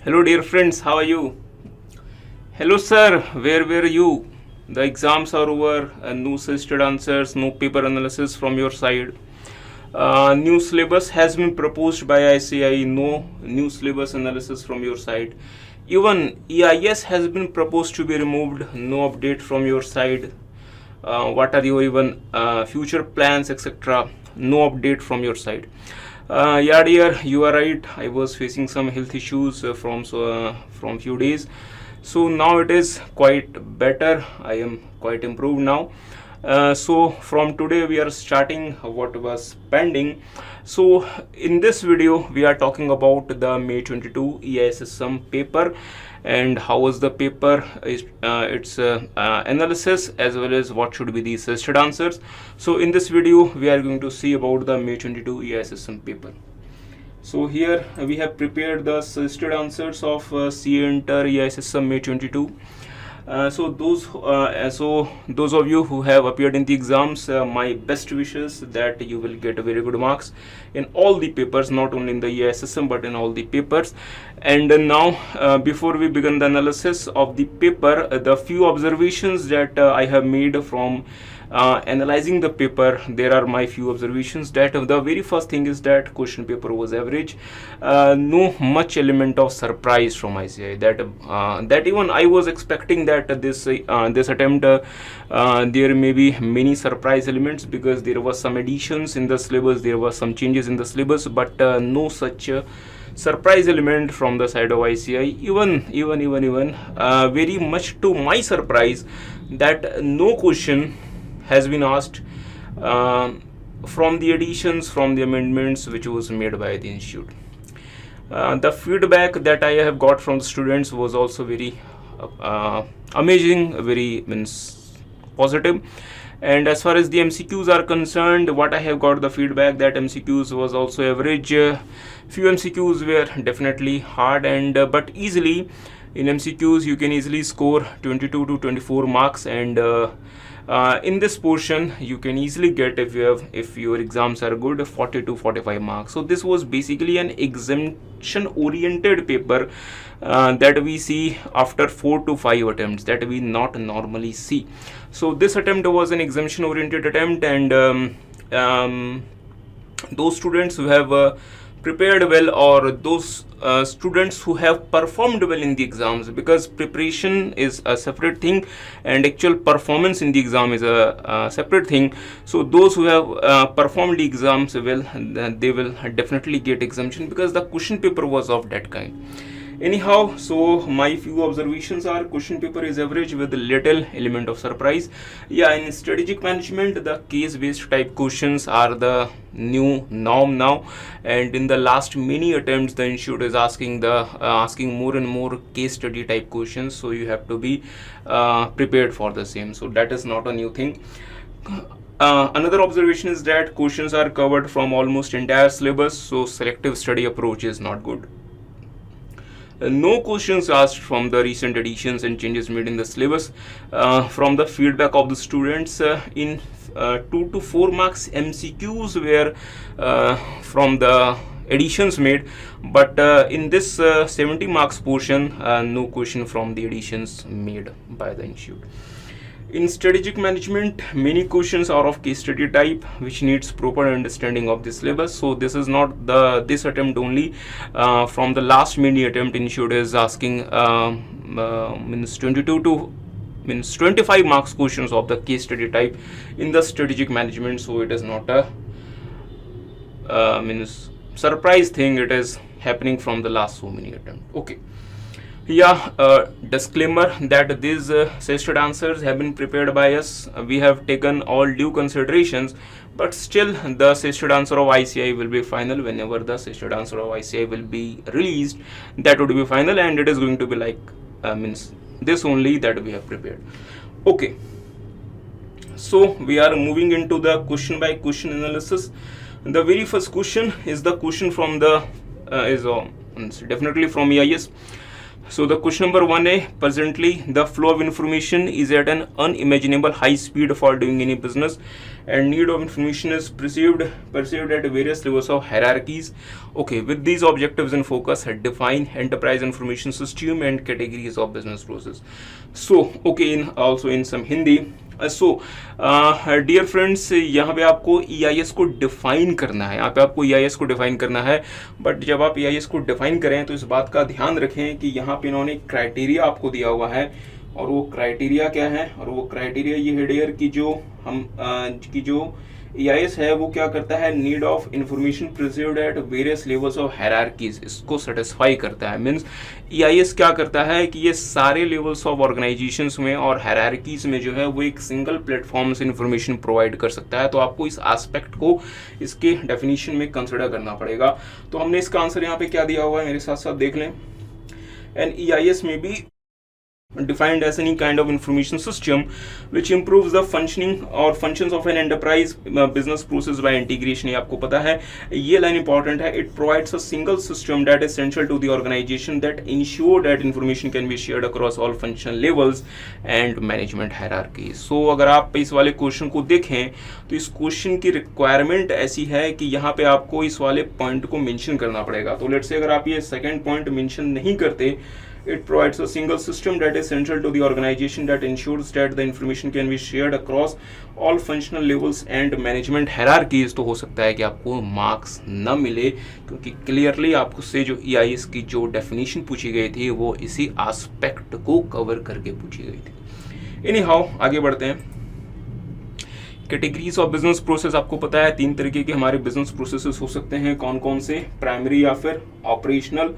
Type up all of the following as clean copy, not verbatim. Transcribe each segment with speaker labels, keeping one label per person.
Speaker 1: Hello, dear friends, how are you? Hello, sir, where were you? The exams are over, and no suggested answers, no paper analysis from your side. New syllabus has been proposed by ICI, no new syllabus analysis from your side. Even EIS has been proposed to be removed, no update from your side. What are your even future plans, etc.? No update from your side. Yeah, dear, you are right. I was facing some health issues from few days, so now it is quite better. I am quite improved now. So from today we are starting what was pending. So in this video we are talking about the May 22 EISSM paper and how was the paper, its analysis, as well as what should be the suggested answers. So in this video we are going to see about the May 22 EISSM paper. So here we have prepared the suggested answers of CA Inter EISSM May 22. So those of you who have appeared in the exams, my best wishes that you will get very good marks in all the papers, not only in the EISSM but in all the papers. And now before we begin the analysis of the paper, the few observations that I have made from analyzing the paper, there are my few observations. That the very first thing is that question paper was average, no much element of surprise from ICI. That even I was expecting that this attempt there may be many surprise elements, because there was some additions in the syllabus, there was some changes in the syllabus, but no such surprise element from the side of ICI. Even very much to my surprise, that no question has been asked from the additions, from the amendments which was made by the institute. The feedback that I have got from the students was also very amazing, very positive. And as far as the MCQs are concerned, what I have got the feedback that MCQs was also average. Few MCQs were definitely hard, and but easily in MCQs you can easily score 22 to 24 marks, and in this portion you can easily get, if your exams are good, 40 to 45 marks. So this was basically an exemption oriented paper that we see after 4 to 5 attempts, that we not normally see. So this attempt was an exemption oriented attempt, and those students who have prepared well, or those students who have performed well in the exams, because preparation is a separate thing and actual performance in the exam is a separate thing. So those who have performed the exams well, they will definitely get exemption, because the question paper was of that kind. Anyhow, so my few observations are: question paper is average with little element of surprise. Yeah, in strategic management, the case-based type questions are the new norm now, and in the last many attempts, the institute is asking more and more case study type questions. So you have to be prepared for the same. So that is not a new thing. Another observation is that questions are covered from almost entire syllabus, so selective study approach is not good. No questions asked from the recent additions and changes made in the syllabus. From the feedback of the students, in 2 to 4 marks MCQs were from the additions made, but in this 70 marks portion, no question from the additions made by the institute. In strategic management, many questions are of case study type, which needs proper understanding of the syllabus. So this is not this attempt only. From the last mini attempt, institute is asking 25 marks questions of the case study type in the strategic management. So it is not a surprise thing. It is happening from the last so many attempt. Okay. Yeah, disclaimer that these suggested answers have been prepared by us. We have taken all due considerations, but still the suggested answer of ICI will be final. Whenever the suggested answer of ICI will be released, that would be final, and it is going to be like this only that we have prepared. Okay, so we are moving into the question by question analysis. The very first question is the question from the is definitely from EIS. So the question number 1A, presently the flow of information is at an unimaginable high speed for doing any business, and need of information is perceived at various levels of hierarchies. Okay, with these objectives in focus, define enterprise information system and categories of business process. So okay, in some Hindi. Dear friends, यहाँ पे आपको EIS को define करना है, यहाँ पे आपको EIS को डिफाइन करना है। बट जब आप EIS को डिफाइन करें तो इस बात का ध्यान रखें कि यहाँ पे इन्होंने क्राइटेरिया आपको दिया हुआ है, और वो क्राइटेरिया क्या है, और वो क्राइटेरिया ये है डियर कि जो EIS है वो क्या करता है, need of information preserved at various levels of hierarchies, इसको सेटिस्फाई करता है। मीन्स EIS क्या करता है कि ये सारे लेवल्स ऑफ ऑर्गेनाइजेशंस में और हायरार्कीज में जो है वो एक सिंगल प्लेटफॉर्म से इंफॉर्मेशन प्रोवाइड कर सकता है। तो आपको इस एस्पेक्ट को इसके डेफिनेशन में कंसिडर करना पड़ेगा। तो हमने इसका आंसर यहाँ पे क्या दिया हुआ है, मेरे साथ साथ देख लें। एंड EIS में भी defined as any kind of information system which improves the functioning or functions of an enterprise business process by integration। ये आपको पता है, ये लाइन इंपॉर्टेंट है। It provides a single system that is central to the organization that ensure that information can be shared across all functional levels and management hierarchies। So अगर आप इस वाले क्वेश्चन को देखें तो इस क्वेश्चन की रिक्वायरमेंट ऐसी है कि यहाँ पे आपको इस वाले पॉइंट को मेंशन करना पड़ेगा। तो लेट्स से अगर आप ये सेकंड पॉइंट मेंशन नहीं करते, it provides a single system that is central to the organization that ensures that the information can be shared across all functional levels and management hierarchies। तो हो सकता है कि आपको मार्क्स न मिले, क्योंकि क्लियरली आपको से जो EIS की जो डेफिनेशन पूछी गई थी वो इसी एस्पेक्ट को कवर करके पूछी गई थी। एनी हाउ, आगे बढ़ते हैं। कैटेगरीज ऑफ बिजनेस प्रोसेस, आपको पता है 3 तरीके के हमारे बिजनेस प्रोसेसेस हो सकते हैं। कौन कौन से? प्राइमरी या फिर ऑपरेशनल,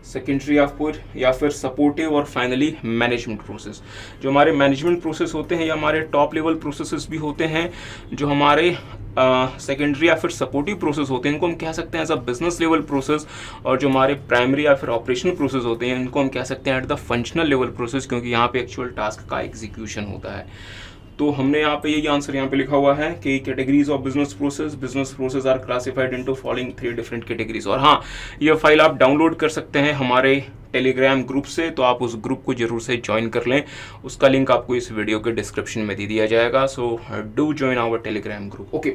Speaker 1: सेकेंडरी या फिर सपोर्टिव, और फाइनली मैनेजमेंट प्रोसेस। जो हमारे मैनेजमेंट प्रोसेस होते हैं या हमारे टॉप लेवल प्रोसेसेस भी होते हैं, जो हमारे सेकेंडरी या फिर सपोर्टिव प्रोसेस होते हैं, इनको हम कह सकते हैं as a business level process. और जो हमारे प्राइमरी या फिर ऑपरेशनल प्रोसेस होते हैं, इनको हम कह सकते हैं at the functional level process, क्योंकि यहाँ पे एक्चुअल टास्क का एग्जीक्यूशन होता है। तो हमने यहाँ पे यही आंसर यहाँ पे लिखा हुआ है कि categories of business process are classified into following 3 different categories. और हाँ, ये फाइल आप डाउनलोड कर सकते हैं हमारे टेलीग्राम ग्रुप से, तो आप उस ग्रुप को जरूर से ज्वाइन कर लें। उसका लिंक आपको इस वीडियो के डिस्क्रिप्शन में दे दिया जाएगा। So do join our Telegram group. Okay,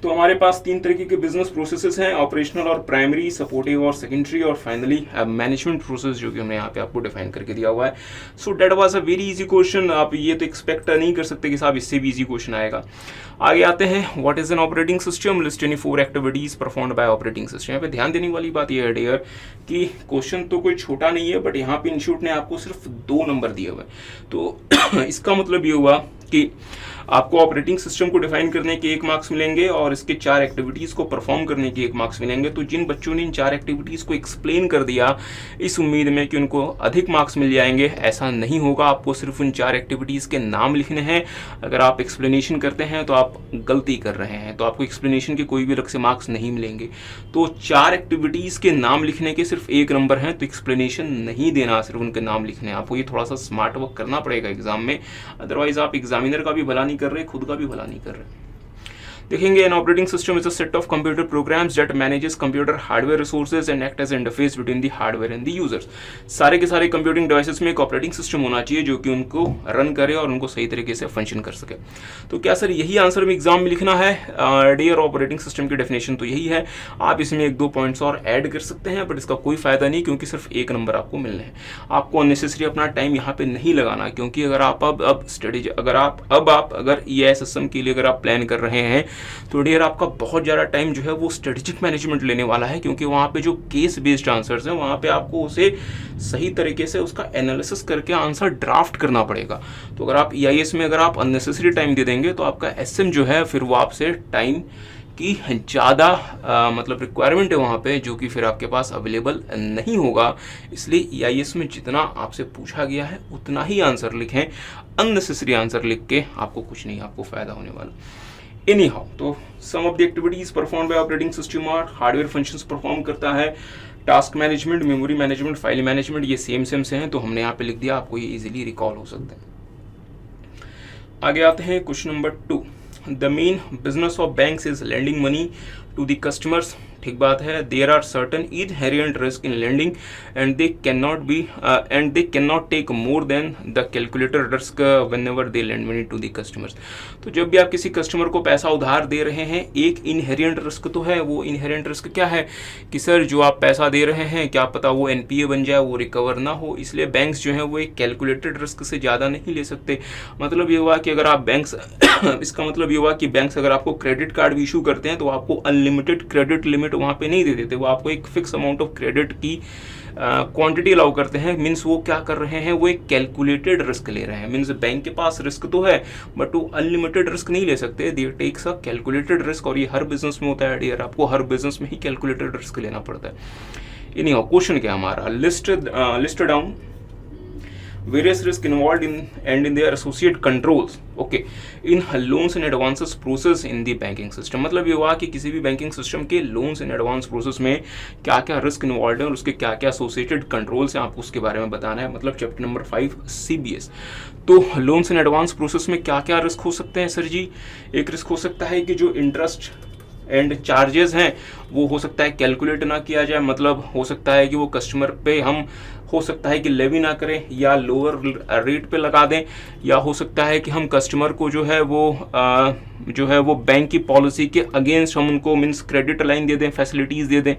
Speaker 1: तो हमारे पास 3 तरीके के बिजनेस प्रोसेसेस हैं, ऑपरेशनल और प्राइमरी, सपोर्टिव और सेकेंडरी, और फाइनली मैनेजमेंट प्रोसेस, जो कि हमने यहाँ पे आपको डिफाइन करके दिया हुआ है। So that was a very easy question. आप ये तो एक्सपेक्ट नहीं कर सकते कि साहब इससे भी इजी क्वेश्चन आएगा। आगे आते हैं, what is an operating system, list 24 activities performed by operating system. यहाँ पे ध्यान देने वाली बात यह है डियर कि क्वेश्चन तो कोई छोटा नहीं है, बट यहाँ पे इंस्टीट्यूट ने आपको सिर्फ 2 नंबर दिए हुए। तो इसका मतलब ये हुआ कि आपको ऑपरेटिंग सिस्टम को डिफाइन करने के 1 मार्क्स मिलेंगे और इसके 4 एक्टिविटीज को परफॉर्म करने के 1 मार्क्स मिलेंगे। तो जिन बच्चों ने इन 4 एक्टिविटीज को एक्सप्लेन कर दिया इस उम्मीद में कि उनको अधिक मार्क्स मिल जाएंगे, ऐसा नहीं होगा। आपको सिर्फ उन 4 एक्टिविटीज के नाम लिखने हैं। अगर आप एक्सप्लेनेशन करते हैं तो आप गलती कर रहे हैं, तो आपको एक्सप्लेनेशन के कोई भी अलग से मार्क्स नहीं मिलेंगे। तो 4 एक्टिविटीज के नाम लिखने के सिर्फ 1 नंबर हैं, तो एक्सप्लेनेशन नहीं देना, सिर्फ उनके नाम लिखने हैं। आपको ये थोड़ा सा स्मार्ट वर्क करना पड़ेगा एग्जाम में, अदरवाइज आप एग्जामिनर का भी भला नहीं कर रहे, खुद का भी भला नहीं कर रहे। देखेंगे, an operating system is a set of computer programs that manages computer hardware resources and act as interface between the hardware and the users. सारे के सारे कंप्यूटिंग डिवाइसेस में एक ऑपरेटिंग सिस्टम होना चाहिए जो कि उनको रन करे और उनको सही तरीके से फंक्शन कर सके। तो क्या सर यही आंसर में एग्जाम में लिखना है? डियर, ऑपरेटिंग सिस्टम की डेफिनेशन तो यही है। आप इसमें 1-2 पॉइंट्स और ऐड कर सकते हैं, बट इसका कोई फायदा नहीं, क्योंकि सिर्फ 1 नंबर आपको मिलने हैं। आपको अननेसेसरी अपना टाइम यहाँ पे नहीं लगाना, क्योंकि अगर आप अगर EISSM के लिए अगर आप प्लान कर रहे हैं तो डियर आपका बहुत ज़्यादा टाइम जो है वो स्ट्रेटेजिक मैनेजमेंट लेने वाला है, क्योंकि वहाँ पे जो केस बेस्ड आंसर्स हैं वहाँ पे आपको उसे सही तरीके से उसका एनालिसिस करके आंसर ड्राफ्ट करना पड़ेगा। तो अगर आप EIS में अगर आप अननेसेसरी टाइम दे देंगे तो आपका SM जो है फिर वो आपसे टाइम की ज़्यादा मतलब रिक्वायरमेंट है वहाँ पे, जो कि फिर आपके पास अवेलेबल नहीं होगा। इसलिए EIS में जितना आपसे पूछा गया है उतना ही आंसर लिखें। अननेसेसरी आंसर लिख के आपको कुछ नहीं, आपको फ़ायदा होने वाला। एनी हाउ, तो some of the activities perform by operating system और हार्डवेयर फंक्शंस परफॉर्म करता है। Task management, memory management, file management, ये सेम से हैं, तो हमने यहाँ पे लिख दिया, आपको ये इजीली रिकॉल हो सकते हैं। आगे आते हैं question number 2। The main business of banks is lending money to the customers. ठीक बात है। There are certain inherent risk in lending and they can not take more than the calculated risk whenever they lend money to the customers. तो जब भी आप किसी customer को पैसा उधार दे रहे हैं, एक इनहेरेंट रिस्क तो है। वो इनहेरेंट रिस्क क्या है कि सर जो आप पैसा दे रहे हैं क्या पता वो एनपीए बन जाए, वो रिकवर ना हो, इसलिए बैंक्स जो है वो एक कैलकुलेटेड रिस्क से ज़्यादा नहीं ले सकते। मतलब ये हुआ कि अगर आप बैंक्स इसका मतलब ये हुआ कि बैंक्स अगर आपको क्रेडिट कार्ड भी इशू करते हैं तो आपको अनलिमिटेड क्रेडिट लिमिट वहाँ पे नहीं दे देते, वो आपको एक फिक्स अमाउंट ऑफ क्रेडिट की क्वांटिटी अलाउ करते हैं। मीन्स वो क्या कर रहे हैं, वो एक कैलकुलेटेड रिस्क ले रहे हैं। मीन्स बैंक के पास रिस्क तो है बट वो अनलिमिटेड रिस्क नहीं ले सकते, दे टेक्स अ कैलकुलेटेड रिस्क। और ये हर बिजनेस में होता है डियर, आपको हर बिजनेस में ही कैलकुलेटेड रिस्क लेना पड़ता है। इन्हीं क्वेश्चन क्या हमारा list down various risk involved in and in their associate controls okay in loans and advances process in the banking system। मतलब ये हुआ कि किसी भी बैंकिंग सिस्टम के लोन्स एंड एडवांस प्रोसेस में क्या क्या रिस्क इन्वॉल्व है और उसके क्या क्या एसोसिएटेड कंट्रोल्स हैं, आपको उसके बारे में बताना है। मतलब चैप्टर नंबर 5 CBS। तो लोन्स एंड एडवांस प्रोसेस में क्या क्या रिस्क हो सकते हैं सर जी? एक रिस्क हो सकता है कि जो इंटरेस्ट एंड चार्जेस हैं वो हो सकता है कैलकुलेट ना किया जाए। मतलब हो सकता है कि वो कस्टमर पे हम हो सकता है कि लेवी ना करें या लोअर रेट पे लगा दें, या हो सकता है कि हम कस्टमर को जो है वो बैंक की पॉलिसी के अगेंस्ट हम उनको मीन्स क्रेडिट लाइन दे दें, फैसिलिटीज़ दे दें।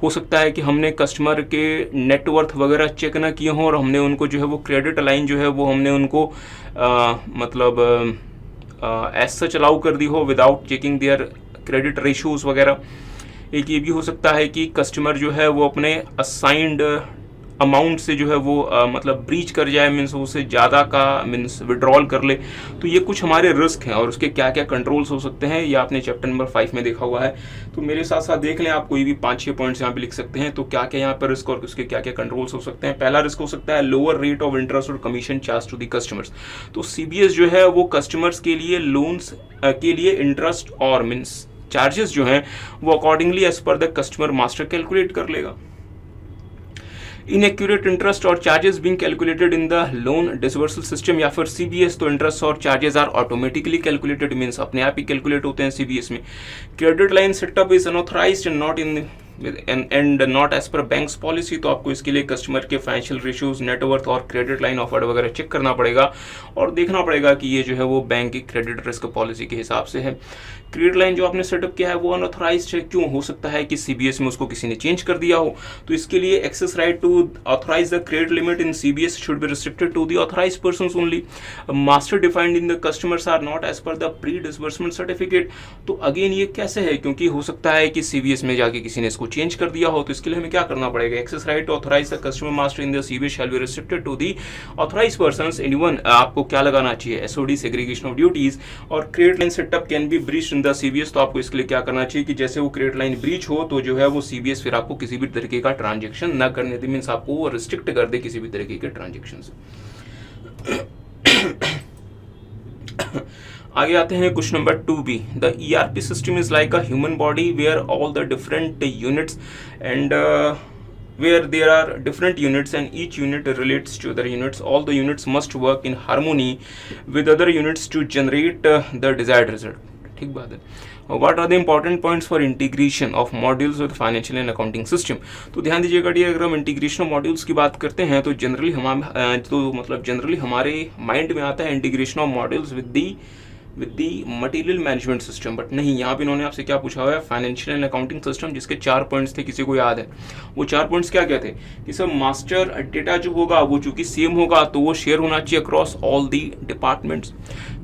Speaker 1: हो सकता है कि हमने कस्टमर के नेटवर्थ वगैरह चेक ना किए हों और हमने उनको जो है वो क्रेडिट लाइन जो है वो हमने उनको एज सच अलाउ कर दी हो without checking there credit ratios वगैरह। एक ये भी हो सकता है कि कस्टमर जो है वो अपने असाइंड अमाउंट से जो है वो मतलब ब्रीच कर जाए, मीन्स उससे ज़्यादा का मीन्स विड्रॉल कर ले। तो ये कुछ हमारे रिस्क हैं और उसके क्या क्या कंट्रोल्स हो सकते हैं ये आपने चैप्टर नंबर 5 में देखा हुआ है। तो मेरे साथ साथ देख लें, आप कोई भी 5-6 पॉइंट्स यहाँ पे लिख सकते हैं। तो क्या क्या यहाँ पर रिस्क और उसके क्या क्या कंट्रोल्स हो सकते हैं। पहला रिस्क हो सकता है लोअर रेट ऑफ इंटरेस्ट और commission charge to the customers. तो CBS जो है वो कस्टमर्स के लिए लोन्स के लिए इंटरेस्ट और मीन्स चार्जेस जो हैं वो accordingly as per the customer master calculate कर लेगा। इनएक्यूरेट इंटरेस्ट और charges being calculated in the loan disbursal system या फिर CBS, तो इंटरेस्ट और charges are automatically calculated, means अपने आप ही कैलकुलेट होते हैं CBS में। Credit line setup is unauthorised and not in and not as per banks policy. तो आपको इसके लिए कस्टमर के फाइनेंशियल रेशियोज, नेटवर्थ और क्रेडिट लाइन ऑफर्ड वगैरह चेक करना पड़ेगा और देखना पड़ेगा कि ये जो है वो बैंक की क्रेडिट रिस्क पॉलिसी के हिसाब से है। क्रेडिट लाइन जो आपने सेटअप किया है वो अनऑथराइज्ड है, क्यों? हो सकता है कि CBS में उसको किसी ने चेंज कर दिया हो। तो इसके लिए access right to authorise the credit limit in CBS should be restricted to the authorised persons only. Master defined in the customers are not as per the pre disbursement certificate. तो again ये कैसे है? क्योंकि हो सकता है कि CBS में जाके किसी ने इसको चेंज कर दिया हो। तो इसके लिए हमें क्या करना पड़ेगा? Access right to authorise the customer master in the CBS shall be restricted to the authorised persons. Anyone आपको क्या लगाना चाहिए? SOD segregation of duties. और credit line setup can be breached in the CBS। तो आपको इसके लिए क्या करना चाहिए कि जैसे वो क्रेडिट लाइन ब्रीच हो तो जो है वो CBS फिर आपको किसी भी तरीके का ट्रांजेक्शन न करने दे, मीन्स आपको वो रिस्ट्रिक्ट कर दे किसी भी तरीके के ट्रांजेक्शन से। आगे आते हैं question number 2B। The ERP system is like a human body where all the different units and where there are different units and each unit relates to other units. All the units must work in harmony with other units to generate the desired result. ठीक बात है। What are the important points for integration of modules with financial and accounting system? तो ध्यान दीजिएगा dear, अगर हम integration of modules की बात करते हैं तो जनरली हमारे माइंड में आता है integration of modules with the material management system. But नहीं, यहाँ पे इन्होंने आपसे क्या पूछा हुआ है? फाइनेंशियल एंड अकाउंटिंग सिस्टम, जिसके 4 पॉइंट्स थे। किसी को याद है वो 4 पॉइंट्स क्या क्या थे? कि सर मास्टर डेटा जो होगा वो चूंकि सेम होगा तो वो शेयर होना चाहिए अक्रॉस ऑल दी डिपार्टमेंट्स।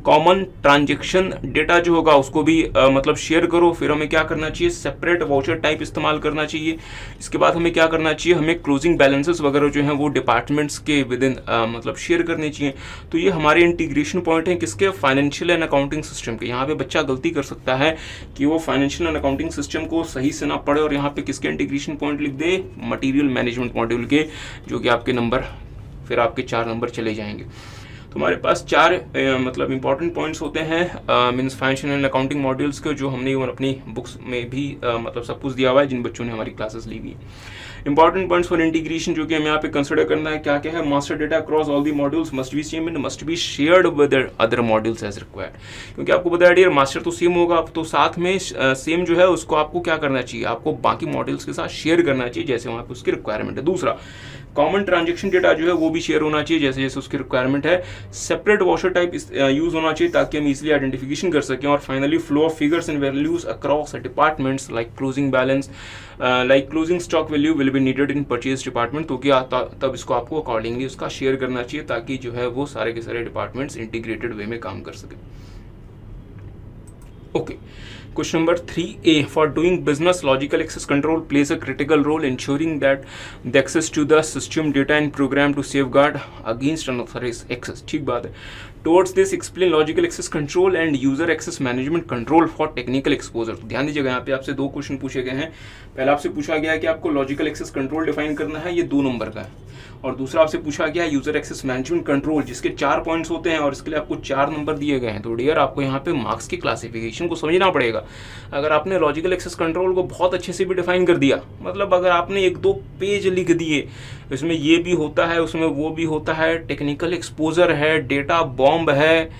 Speaker 1: कॉमन ट्रांजेक्शन डेटा जो होगा उसको भी मतलब शेयर करो। फिर हमें क्या करना चाहिए? सेपरेट वाउचर टाइप इस्तेमाल करना चाहिए। इसके बाद हमें क्या करना चाहिए? हमें क्लोजिंग बैलेंसेस वगैरह जो हैं वो डिपार्टमेंट्स के विद इन मतलब शेयर करने चाहिए। तो ये हमारे इंटीग्रेशन पॉइंट हैं किसके? फाइनेंशियल एंड अकाउंटिंग सिस्टम के। यहाँ पे बच्चा गलती कर सकता है कि वो फाइनेंशियल एंड अकाउंटिंग सिस्टम को सही से ना पढ़े और यहाँ पे किसके इंटीग्रेशन पॉइंट लिख दे? मटीरियल मैनेजमेंट मॉड्यूल के, जो कि आपके नंबर फिर आपके 4 नंबर चले जाएंगे। तो हमारे पास चार मतलब इंपॉर्टेंट पॉइंट्स होते हैं means financial and accounting modules के, जो हमने अपनी बुक्स में भी मतलब सब कुछ दिया हुआ है जिन बच्चों ने हमारी क्लासेस ली हुई। इंपॉर्टेंट पॉइंट्स फॉर इंटीग्रेशन जो कि हमें यहाँ पे कंसिडर करना है, क्या क्या है। Master data across all the modules must be same and must be shared with other modules as required. क्योंकि आपको बताया डियर मास्टर तो सेम होगा, तो साथ में सेम जो है उसको आपको क्या करना चाहिए, आपको बाकी मॉड्यूल्स के साथ शेयर करना चाहिए जैसे वहाँ पे उसकी रिक्वायरमेंट है। दूसरा, कॉमन ट्रांजेक्शन डेटा जो है वो भी शेयर होना चाहिए जैसे जैसे उसकी रिक्वायरमेंट है। सेपरेट वॉशर टाइप यूज होना चाहिए ताकि हम इजीली आइडेंटिफिकेशन कर सकें। और finally, flow of figures and values across departments like closing balance like closing stock value will be needed in purchase department. तो क्या तब इसको आपको अकॉर्डिंगली उसका शेयर करना चाहिए ताकि जो है वो सारे के सारे डिपार्टमेंट्स इंटीग्रेटेड वे में काम कर सकें। Okay, question number 3A, for doing business, logical access control plays a critical role ensuring that the access to the system data and program to safeguard against unauthorized access। ठीक बात है। Towards this, explain logical access control and user access management control for technical exposure। तो ध्यान दीजिएगा, यहाँ पे आपसे दो क्वेश्चन पूछे गए हैं। पहला आपसे पूछा गया है कि आपको लॉजिकल एक्सेस कंट्रोल डिफाइन करना है, ये 2 नंबर का है। और दूसरा आपसे पूछा गया है यूजर एक्सेस मैनेजमेंट कंट्रोल, जिसके 4 पॉइंट्स होते हैं और इसके लिए आपको 4 नंबर दिए गए हैं। तो डियर आपको यहाँ पे मार्क्स की क्लासिफिकेशन को समझना पड़ेगा। अगर आपने लॉजिकल एक्सेस कंट्रोल को बहुत अच्छे से भी डिफाइन कर दिया, मतलब अगर आपने 1-2 पेज लिख दिए, इसमें ये भी होता है, उसमें वो भी होता है, टेक्निकल एक्सपोजर है, डेटा बॉम्ब है,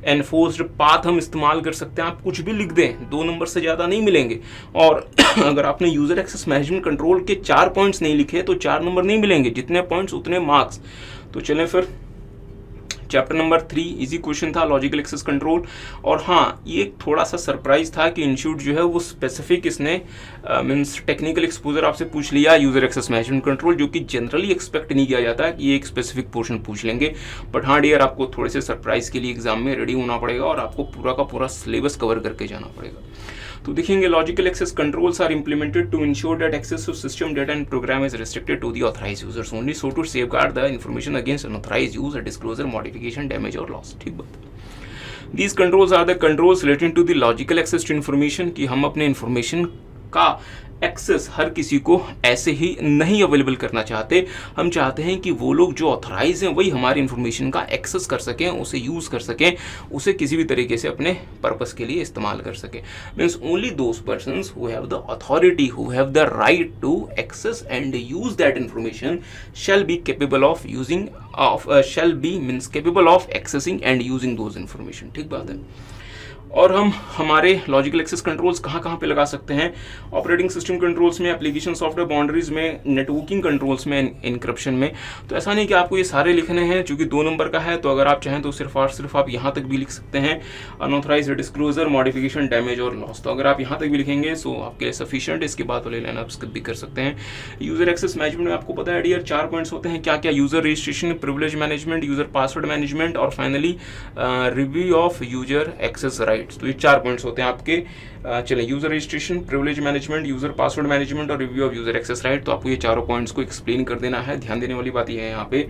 Speaker 1: एनफोर्स्ड पाथ हम इस्तेमाल कर सकते हैं, आप कुछ भी लिख दें, 2 नंबर से ज़्यादा नहीं मिलेंगे। और अगर आपने यूज़र एक्सेस मैनेजमेंट कंट्रोल के 4 पॉइंट्स नहीं लिखे तो 4 नंबर नहीं मिलेंगे, जितने पॉइंट्स उतने मार्क्स। तो चलें फिर, चैप्टर नंबर 3 इजी क्वेश्चन था, लॉजिकल एक्सेस कंट्रोल। और हाँ, ये थोड़ा सा सरप्राइज था कि इंस्टीट्यूट जो है वो स्पेसिफिक इसने मीन्स टेक्निकल एक्सपोजर आपसे पूछ लिया, यूजर एक्सेस मैनेजमेंट कंट्रोल, जो कि जनरली एक्सपेक्ट नहीं किया जाता है कि ये एक स्पेसिफिक पोर्शन पूछ लेंगे। बट हाँ डियर, आपको थोड़े से सरप्राइज के लिए एग्जाम में रेडी होना पड़ेगा और आपको पूरा का पूरा सिलेबस कवर करके जाना पड़ेगा। तो देखेंगे, logical access controls are implemented to ensure that access to system data and program is restricted to the authorised users only, so to safeguard the information against unauthorised use, disclosure, modification, damage और loss. ठीक बात। These controls are the controls relating to the logical access to information, कि हम अपने information का access हर किसी को ऐसे ही नहीं अवेलेबल करना चाहते। हम चाहते हैं कि वो लोग जो ऑथराइज हैं वही हमारी इंफॉर्मेशन का एक्सेस कर सकें, उसे यूज़ कर सकें, उसे किसी भी तरीके से अपने पर्पस के लिए इस्तेमाल कर सकें। Means only those persons who have the authority, who have the right to access and use that information shall be capable of using shall be means capable of accessing and using those information. ठीक बात है। और हम हमारे logical access controls कहाँ पे लगा सकते हैं? ऑपरेटिंग सिस्टम कंट्रोल्स में, एप्लीकेशन सॉफ्टवेयर बाउंड्रीज में, नेटवर्किंग कंट्रोल्स में, इनक्रप्शन में। तो ऐसा नहीं कि आपको ये सारे लिखने हैं, क्योंकि 2 नंबर का है, तो अगर आप चाहें तो सिर्फ और सिर्फ आप यहाँ तक भी लिख सकते हैं, अनऑथराइज्ड, डिस्क्लोजर, मॉडिफिकेशन, डैमेज और लॉस। तो अगर आप यहाँ तक भी लिखेंगे सो आपके लिए सफिशिएंट। इसके बाद वाले लाइन आप स्किप भी कर सकते हैं। यूजर एक्सेस मैनेजमेंट में आपको पता है डियर 4 पॉइंट्स होते हैं, क्या क्या? User registration, privilege management, user password management और finally review of user access rights. तो ये 4 पॉइंट्स होते हैं आपके। चलें, user registration, privilege management, user password management और review of user access right. तो आपको ये चारों पॉइंट्स को एक्सप्लेन कर देना है। ध्यान देने वाली बात यह है यहाँ पे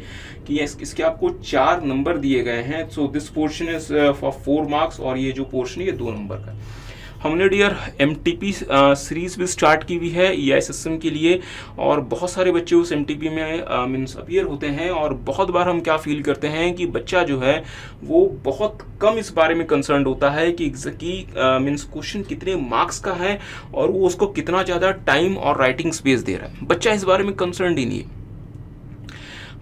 Speaker 1: कि इसके आपको 4 नंबर दिए गए हैं। So this portion is for 4 marks और ये जो पोर्शन है ये 2 नंबर का है। हमने डियर MTP सीरीज भी स्टार्ट की हुई है EI सिस्टम के लिए, और बहुत सारे बच्चे उस MTP में मीन्स अपीयर होते हैं। और बहुत बार हम क्या फील करते हैं कि बच्चा जो है वो बहुत कम इस बारे में कंसर्न होता है कि मीन्स क्वेश्चन कितने मार्क्स का है और वो उसको कितना ज़्यादा टाइम और राइटिंग स्पेस दे रहा है। बच्चा इस बारे में कंसर्न ही नहीं है।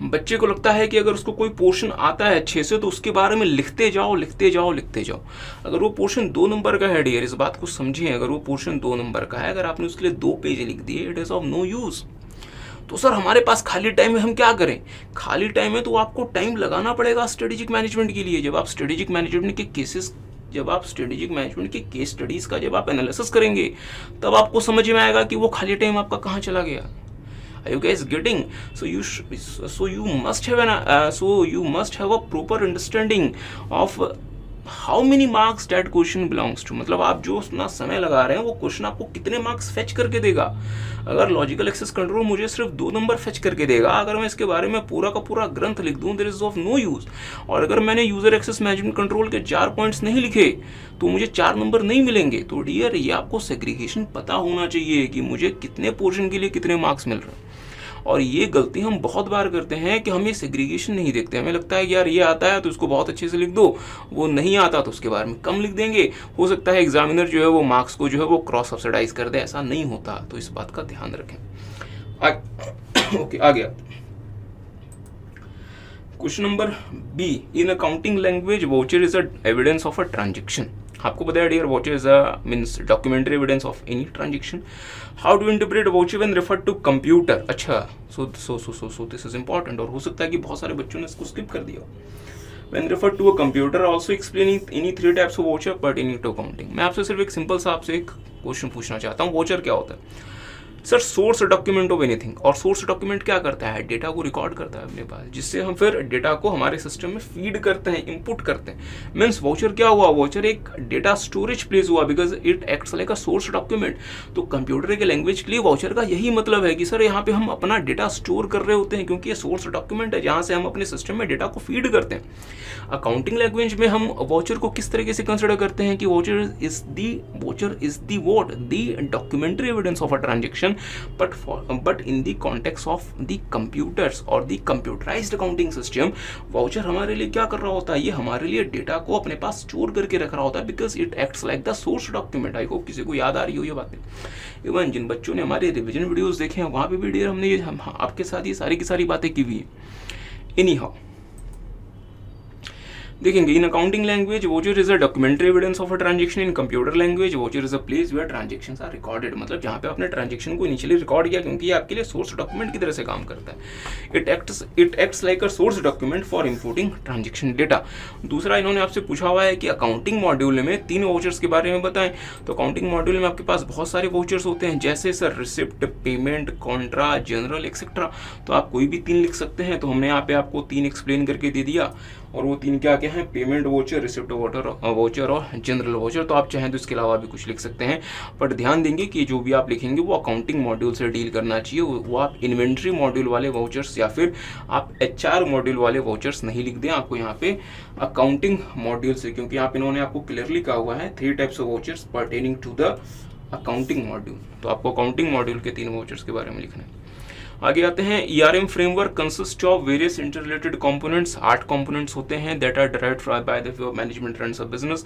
Speaker 1: बच्चे को लगता है कि अगर उसको कोई पोर्शन आता है अच्छे से तो उसके बारे में लिखते जाओ लिखते जाओ लिखते जाओ। अगर वो पोर्शन 2 नंबर का है डियर, इस बात को समझिए, अगर वो पोर्शन 2 नंबर का है, अगर आपने उसके लिए 2 पेज लिख दिए, it is of no use. तो सर हमारे पास खाली टाइम में हम क्या करें? खाली टाइम में तो आपको टाइम लगाना पड़ेगा स्ट्रेटेजिक मैनेजमेंट के लिए। जब आप स्ट्रेटेजिक मैनेजमेंट के केस स्टडीज का जब आप एनालिसिस करेंगे तब आपको समझ में आएगा कि वो खाली टाइम आपका कहाँ चला गया। Are you guys getting? So you must have a proper understanding of how many marks that question belongs to। मतलब आप जो अपना समय लगा रहे हैं वो क्वेश्चन आपको कितने मार्क्स फेच करके देगा। अगर लॉजिकल एक्सेस कंट्रोल मुझे सिर्फ 2 नंबर फेच करके देगा, अगर मैं इसके बारे में पूरा का पूरा ग्रंथ लिख दूं, there is of no use. और अगर मैंने यूजर एक्सेस मैनेजमेंट कंट्रोल के 4 पॉइंट्स नहीं लिखे तो मुझे 4 नंबर नहीं मिलेंगे। तो डियर ये आपको सेग्रीगेशन पता होना चाहिए कि मुझे कितने पोर्शन के लिए कितने मार्क्स मिल रहे हैं। और ये गलती हम बहुत बार करते हैं कि हम ये सेग्रीगेशन नहीं देखते। हमें लगता है कि यार ये आता है तो इसको बहुत अच्छे से लिख दो, वो नहीं आता तो उसके बारे में कम लिख देंगे, हो सकता है एग्जामिनर जो है वो मार्क्स को जो है वो क्रॉस सब्सिडाइज कर दे। ऐसा नहीं होता, तो इस बात का ध्यान रखें। ओके, आ गया question number B. In accounting language voucher is a evidence of a transaction. आपको पता है dear, voucher is a means documentary evidence of any transaction. How to interpret voucher when refer to computer. अच्छा, so this is important, और हो सकता है कि बहुत सारे बच्चों ने इसको स्किप कर दिया। When referred to a computer, also explaining any three types of voucher pertaining to accounting। मैं आपसे सिर्फ एक सिंपल सा आपसे एक क्वेश्चन पूछना चाहता हूँ, वाउचर क्या होता है sir? Source document of anything. और सोर्स डॉक्यूमेंट क्या करता है? डेटा को रिकॉर्ड करता है अपने पास, जिससे हम फिर डेटा को हमारे सिस्टम में फीड करते हैं, इनपुट करते हैं। मीन्स वाउचर क्या हुआ? वाउचर एक डेटा स्टोरेज प्लेस हुआ, because it acts like a source document. तो कंप्यूटर के लैंग्वेज के लिए वाउचर का यही मतलब है कि सर यहाँ पे हम अपना डेटा स्टोर कर रहे होते हैं, क्योंकि ये सोर्स डॉक्यूमेंट है जहाँ से हम अपने सिस्टम में डेटा को फीड करते हैं। अकाउंटिंग लैंग्वेज में हम वाउचर को किस तरीके से कंसिडर करते हैं कि voucher is the what? The documentary evidence of a transaction, but in the context of the computers or the computerized accounting system, voucher हमारे लिए क्या कर रहा होता है? ये हमारे लिए डेटा को अपने पास स्टोर करके रख रहा होता है, because it acts like the source document. I hope किसी को याद आ रही हो ये बातें। इवन जिन बच्चों ने हमारे रिविजन वीडियोस देखे हैं वहाँ पे भी डियर हमने ये आपके साथ ये सारी की सारी बातें की हुई है। एनी हाउ देखेंगे, in accounting language voucher is a documentary evidence of a transaction. In computer language voucher is a place where transactions are recorded. मतलब जहाँ पे आपने ट्रांजेक्शन को इनिशियली रिकॉर्ड किया, क्योंकि ये आपके लिए सोर्स डॉक्यूमेंट की तरह से काम करता है। It acts like a source document for inputting transaction data. दूसरा, इन्होंने आपसे पूछा हुआ है कि अकाउंटिंग मॉड्यूल में 3 वाउचर्स के बारे में बताएं। तो अकाउंटिंग मॉड्यूल में आपके पास बहुत सारे वाउचर्स होते हैं, जैसे sir receipt, payment, Contra, general etcetera. तो आप कोई भी 3 लिख सकते हैं। तो हमने यहाँ पे आपको 3 एक्सप्लेन करके दे दिया, और वो 3 क्या क्या हैं? पेमेंट वाउचर, रिसिप्ट वाउचर और जनरल वाउचर। तो आप चाहें तो इसके अलावा भी कुछ लिख सकते हैं, बट ध्यान देंगे कि जो भी आप लिखेंगे वो अकाउंटिंग मॉड्यूल से डील करना चाहिए। वो आप इन्वेंट्री मॉड्यूल वाले वाउचर्स या फिर आप HR मॉड्यूल वाले वाउचर्स नहीं लिख दें। आपको यहाँ पे अकाउंटिंग मॉड्यूल से, क्योंकि यहाँ पे इन्होंने आपको क्लियरली कहा हुआ है 3 types of vouchers pertaining to the accounting module. तो आपको अकाउंटिंग मॉड्यूल के 3 वाउचर्स के बारे में लिखना है। आगे आते हैं, ERM framework consist of various interrelated components. 8 components होते हैं that are derived by the management runs a business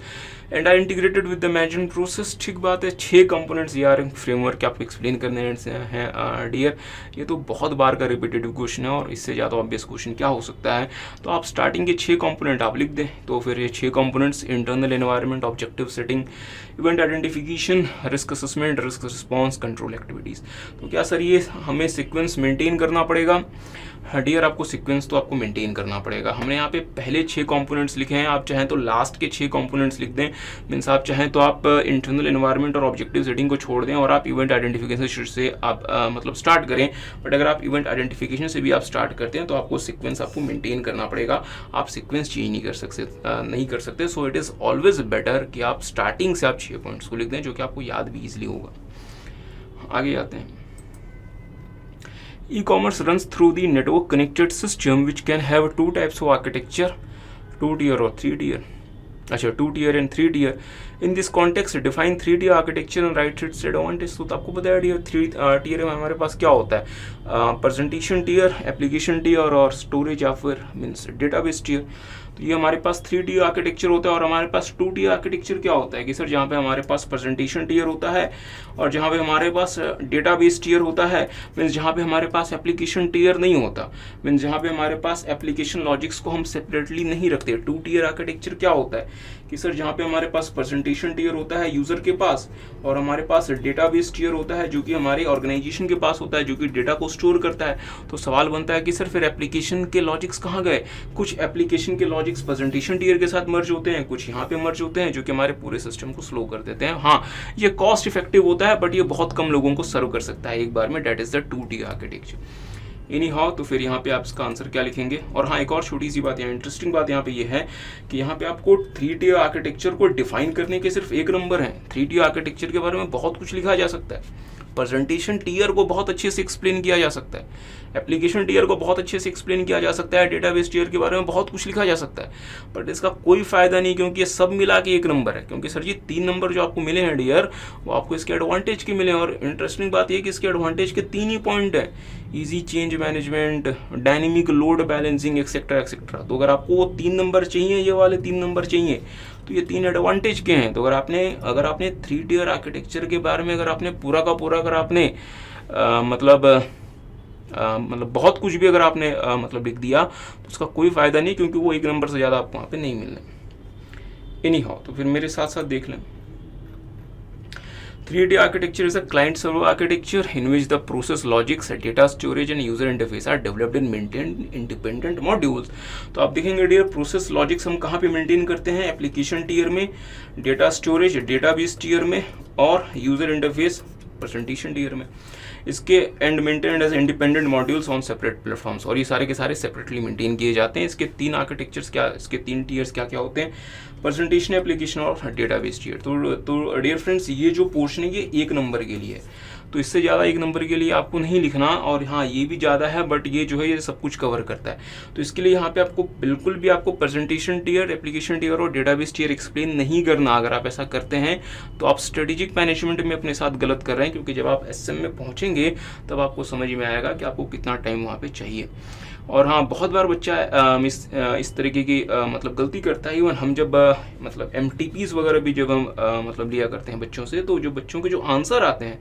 Speaker 1: and are integrated with the management process. ठीक बात है, 6 कंपोनेंट्स ERM फ्रेमवर्क आपको एक्सप्लेन करने हैं डियर। ये तो बहुत बार का रिपीटेटिव क्वेश्चन है, और इससे ज़्यादा ऑब्वियस क्वेश्चन क्या हो सकता है? तो आप स्टार्टिंग के 6 कंपोनेंट आप लिख दें। तो फिर ये 6 components internal environment, objective setting, event identification, risk assessment, risk response, control activities. तो क्या सर ये हमें सीक्वेंस मेंटेन करना पड़ेगा? डियर, आपको सीक्वेंस तो आपको मेंटेन करना पड़ेगा। हमने यहाँ पे पहले 6 कंपोनेंट्स लिखे हैं, आप चाहें तो लास्ट के 6 कंपोनेंट्स लिख दें। मीन्स आप चाहें तो आप इंटरनल एनवायरनमेंट और ऑब्जेक्टिव सेटिंग को छोड़ दें और आप इवेंट आइडेंटिफिकेशन से आप मतलब स्टार्ट करें। बट अगर आप इवेंट आइडेंटिफिकेशन से भी आप स्टार्ट करते हैं तो आपको सीक्वेंस आपको मेंटेन करना पड़ेगा। आप सीक्वेंस चेंज नहीं कर सकते। So it is always better कि आप स्टार्टिंग से आप 6 पॉइंट्स को लिख दें, जो कि आपको याद भी ईजिली होगा। आगे आते हैं, E-commerce runs through the network connected system which can have 2 types of architecture, 2-tier or 3-tier. अच्छा, 2-tier and 3-tier. In this context, define 3-tier architecture and write its advantage. तो आपको पता है 3-tier में हमारे पास क्या होता है? प्रेजेंटेशन टीयर, एप्लीकेशन टीयर और स्टोरेज या फिर मीन्स डेटाबेस टीयर। तो ये हमारे पास 3-tier आर्किटेक्चर होता है। और हमारे पास 2-tier आर्किटेक्चर क्या होता है कि सर जहाँ पे हमारे पास प्रेजेंटेशन टीयर होता है और जहाँ पे हमारे पास डेटाबेस टीयर होता है, मीन्स जहाँ पे हमारे पास एप्लीकेशन टीयर नहीं होता, मीन्स जहाँ पे हमारे पास एप्लीकेशन लॉजिक्स को हम सेपरेटली नहीं रखते। 2-tier आर्किटेक्चर क्या होता है कि सर जहाँ पे हमारे पास प्रेजेंटेशन टीयर होता है यूजर के पास, और हमारे पास डेटाबेस टीयर होता है जो कि हमारे ऑर्गेनाइजेशन के पास होता है, जो कि डेटा को स्टोर करता है। तो सवाल बनता है कि सर फिर एप्लीकेशन के लॉजिक्स कहाँ गए? कुछ एप्लीकेशन के लॉजिक्स प्रेजेंटेशन टीयर के साथ मर्ज होते हैं, कुछ यहाँ पे मर्ज होते हैं, जो कि हमारे पूरे सिस्टम को स्लो कर देते हैं। हाँ, ये कॉस्ट इफेक्टिव होता है, बट ये बहुत कम लोगों को सर्व कर सकता है एक बार में। That is the 2-tier architecture. Anyhow, तो फिर यहाँ पे आप इसका आंसर क्या लिखेंगे? और हाँ, एक और छोटी सी बात यहाँ, इंटरेस्टिंग बात यहाँ पे ये है कि यहाँ पे आपको 3-tier आर्किटेक्चर को डिफाइन करने के सिर्फ 1 नंबर है। 3-tier आर्किटेक्चर के बारे में बहुत कुछ लिखा जा सकता है। प्रेजेंटेशन टीयर को बहुत अच्छे से एक्सप्लेन किया जा सकता है, एप्लीकेशन टीयर को बहुत अच्छे से एक्सप्लेन किया जा सकता है, डेटाबेस टीयर के बारे में बहुत कुछ लिखा जा सकता है, बट इसका कोई फायदा नहीं, क्योंकि ये सब मिला के 1 नंबर है। क्योंकि सर जी 3 नंबर जो आपको मिले हैं डियर, वो आपको इसके एडवांटेज के मिले हैं, और इंटरेस्टिंग बात ये कि इसके एडवांटेज के 3 ही पॉइंट है, easy change management, dynamic load balancing, etcetera etcetera. तो अगर आपको वो 3 नंबर चाहिए, ये वाले 3 नंबर चाहिए, तो ये 3 एडवांटेज के हैं। तो अगर आपने 3 टियर आर्किटेक्चर के बारे में अगर आपने पूरा का पूरा अगर आपने मतलब बहुत कुछ भी अगर आपने मतलब लिख दिया, तो उसका कोई फ़ायदा नहीं, क्योंकि वो 1 नंबर से ज़्यादा आपको वहाँ पे नहीं मिलने। एनी हाउ, तो फिर मेरे साथ साथ देख लें। 3D architecture is a client-server architecture in which the process logics, data storage and user interface are developed and maintained independent modules। तो आप देखेंगे डियर, प्रोसेस लॉजिक्स हम कहाँ पे मेंटेन करते हैं? एप्लीकेशन टीयर में, डेटा स्टोरेज डेटाबेस टीयर में, और यूजर इंटरफेस प्रेजेंटेशन टीयर में। इसके and maintained as independent modules on separate platforms, और ये सारे के सारे सेपरेटली मेंटेन किए जाते हैं। इसके 3 आर्किटेक्चर्स क्या, इसके 3 टीयर्स क्या क्या होते हैं? प्रेजेंटेशन, एप्लीकेशन और डेटाबेस टीयर। तो डियर फ्रेंड्स, ये जो पोर्शन है ये 1 नंबर के लिए है, तो इससे ज़्यादा 1 नंबर के लिए आपको नहीं लिखना। और हाँ, ये भी ज़्यादा है, बट ये जो है ये सब कुछ कवर करता है। तो इसके लिए यहाँ पे आपको बिल्कुल भी आपको प्रेजेंटेशन टीयर, एप्लीकेशन टीयर और डेटाबेस टीयर एक्सप्लेन नहीं करना। अगर आप ऐसा करते हैं तो आप स्ट्रेटेजिक मैनेजमेंट में अपने साथ गलत कर रहे हैं, क्योंकि जब आप एसएम में पहुँचेंगे तब आपको समझ में आएगा कि आपको कितना टाइम वहाँ पर चाहिए। और हाँ, बहुत बार बच्चा इस तरीके की मतलब गलती करता है। इवन हम जब मतलब MTPs वगैरह भी जब हम मतलब लिया करते हैं बच्चों से, तो जो बच्चों के जो आंसर आते हैं,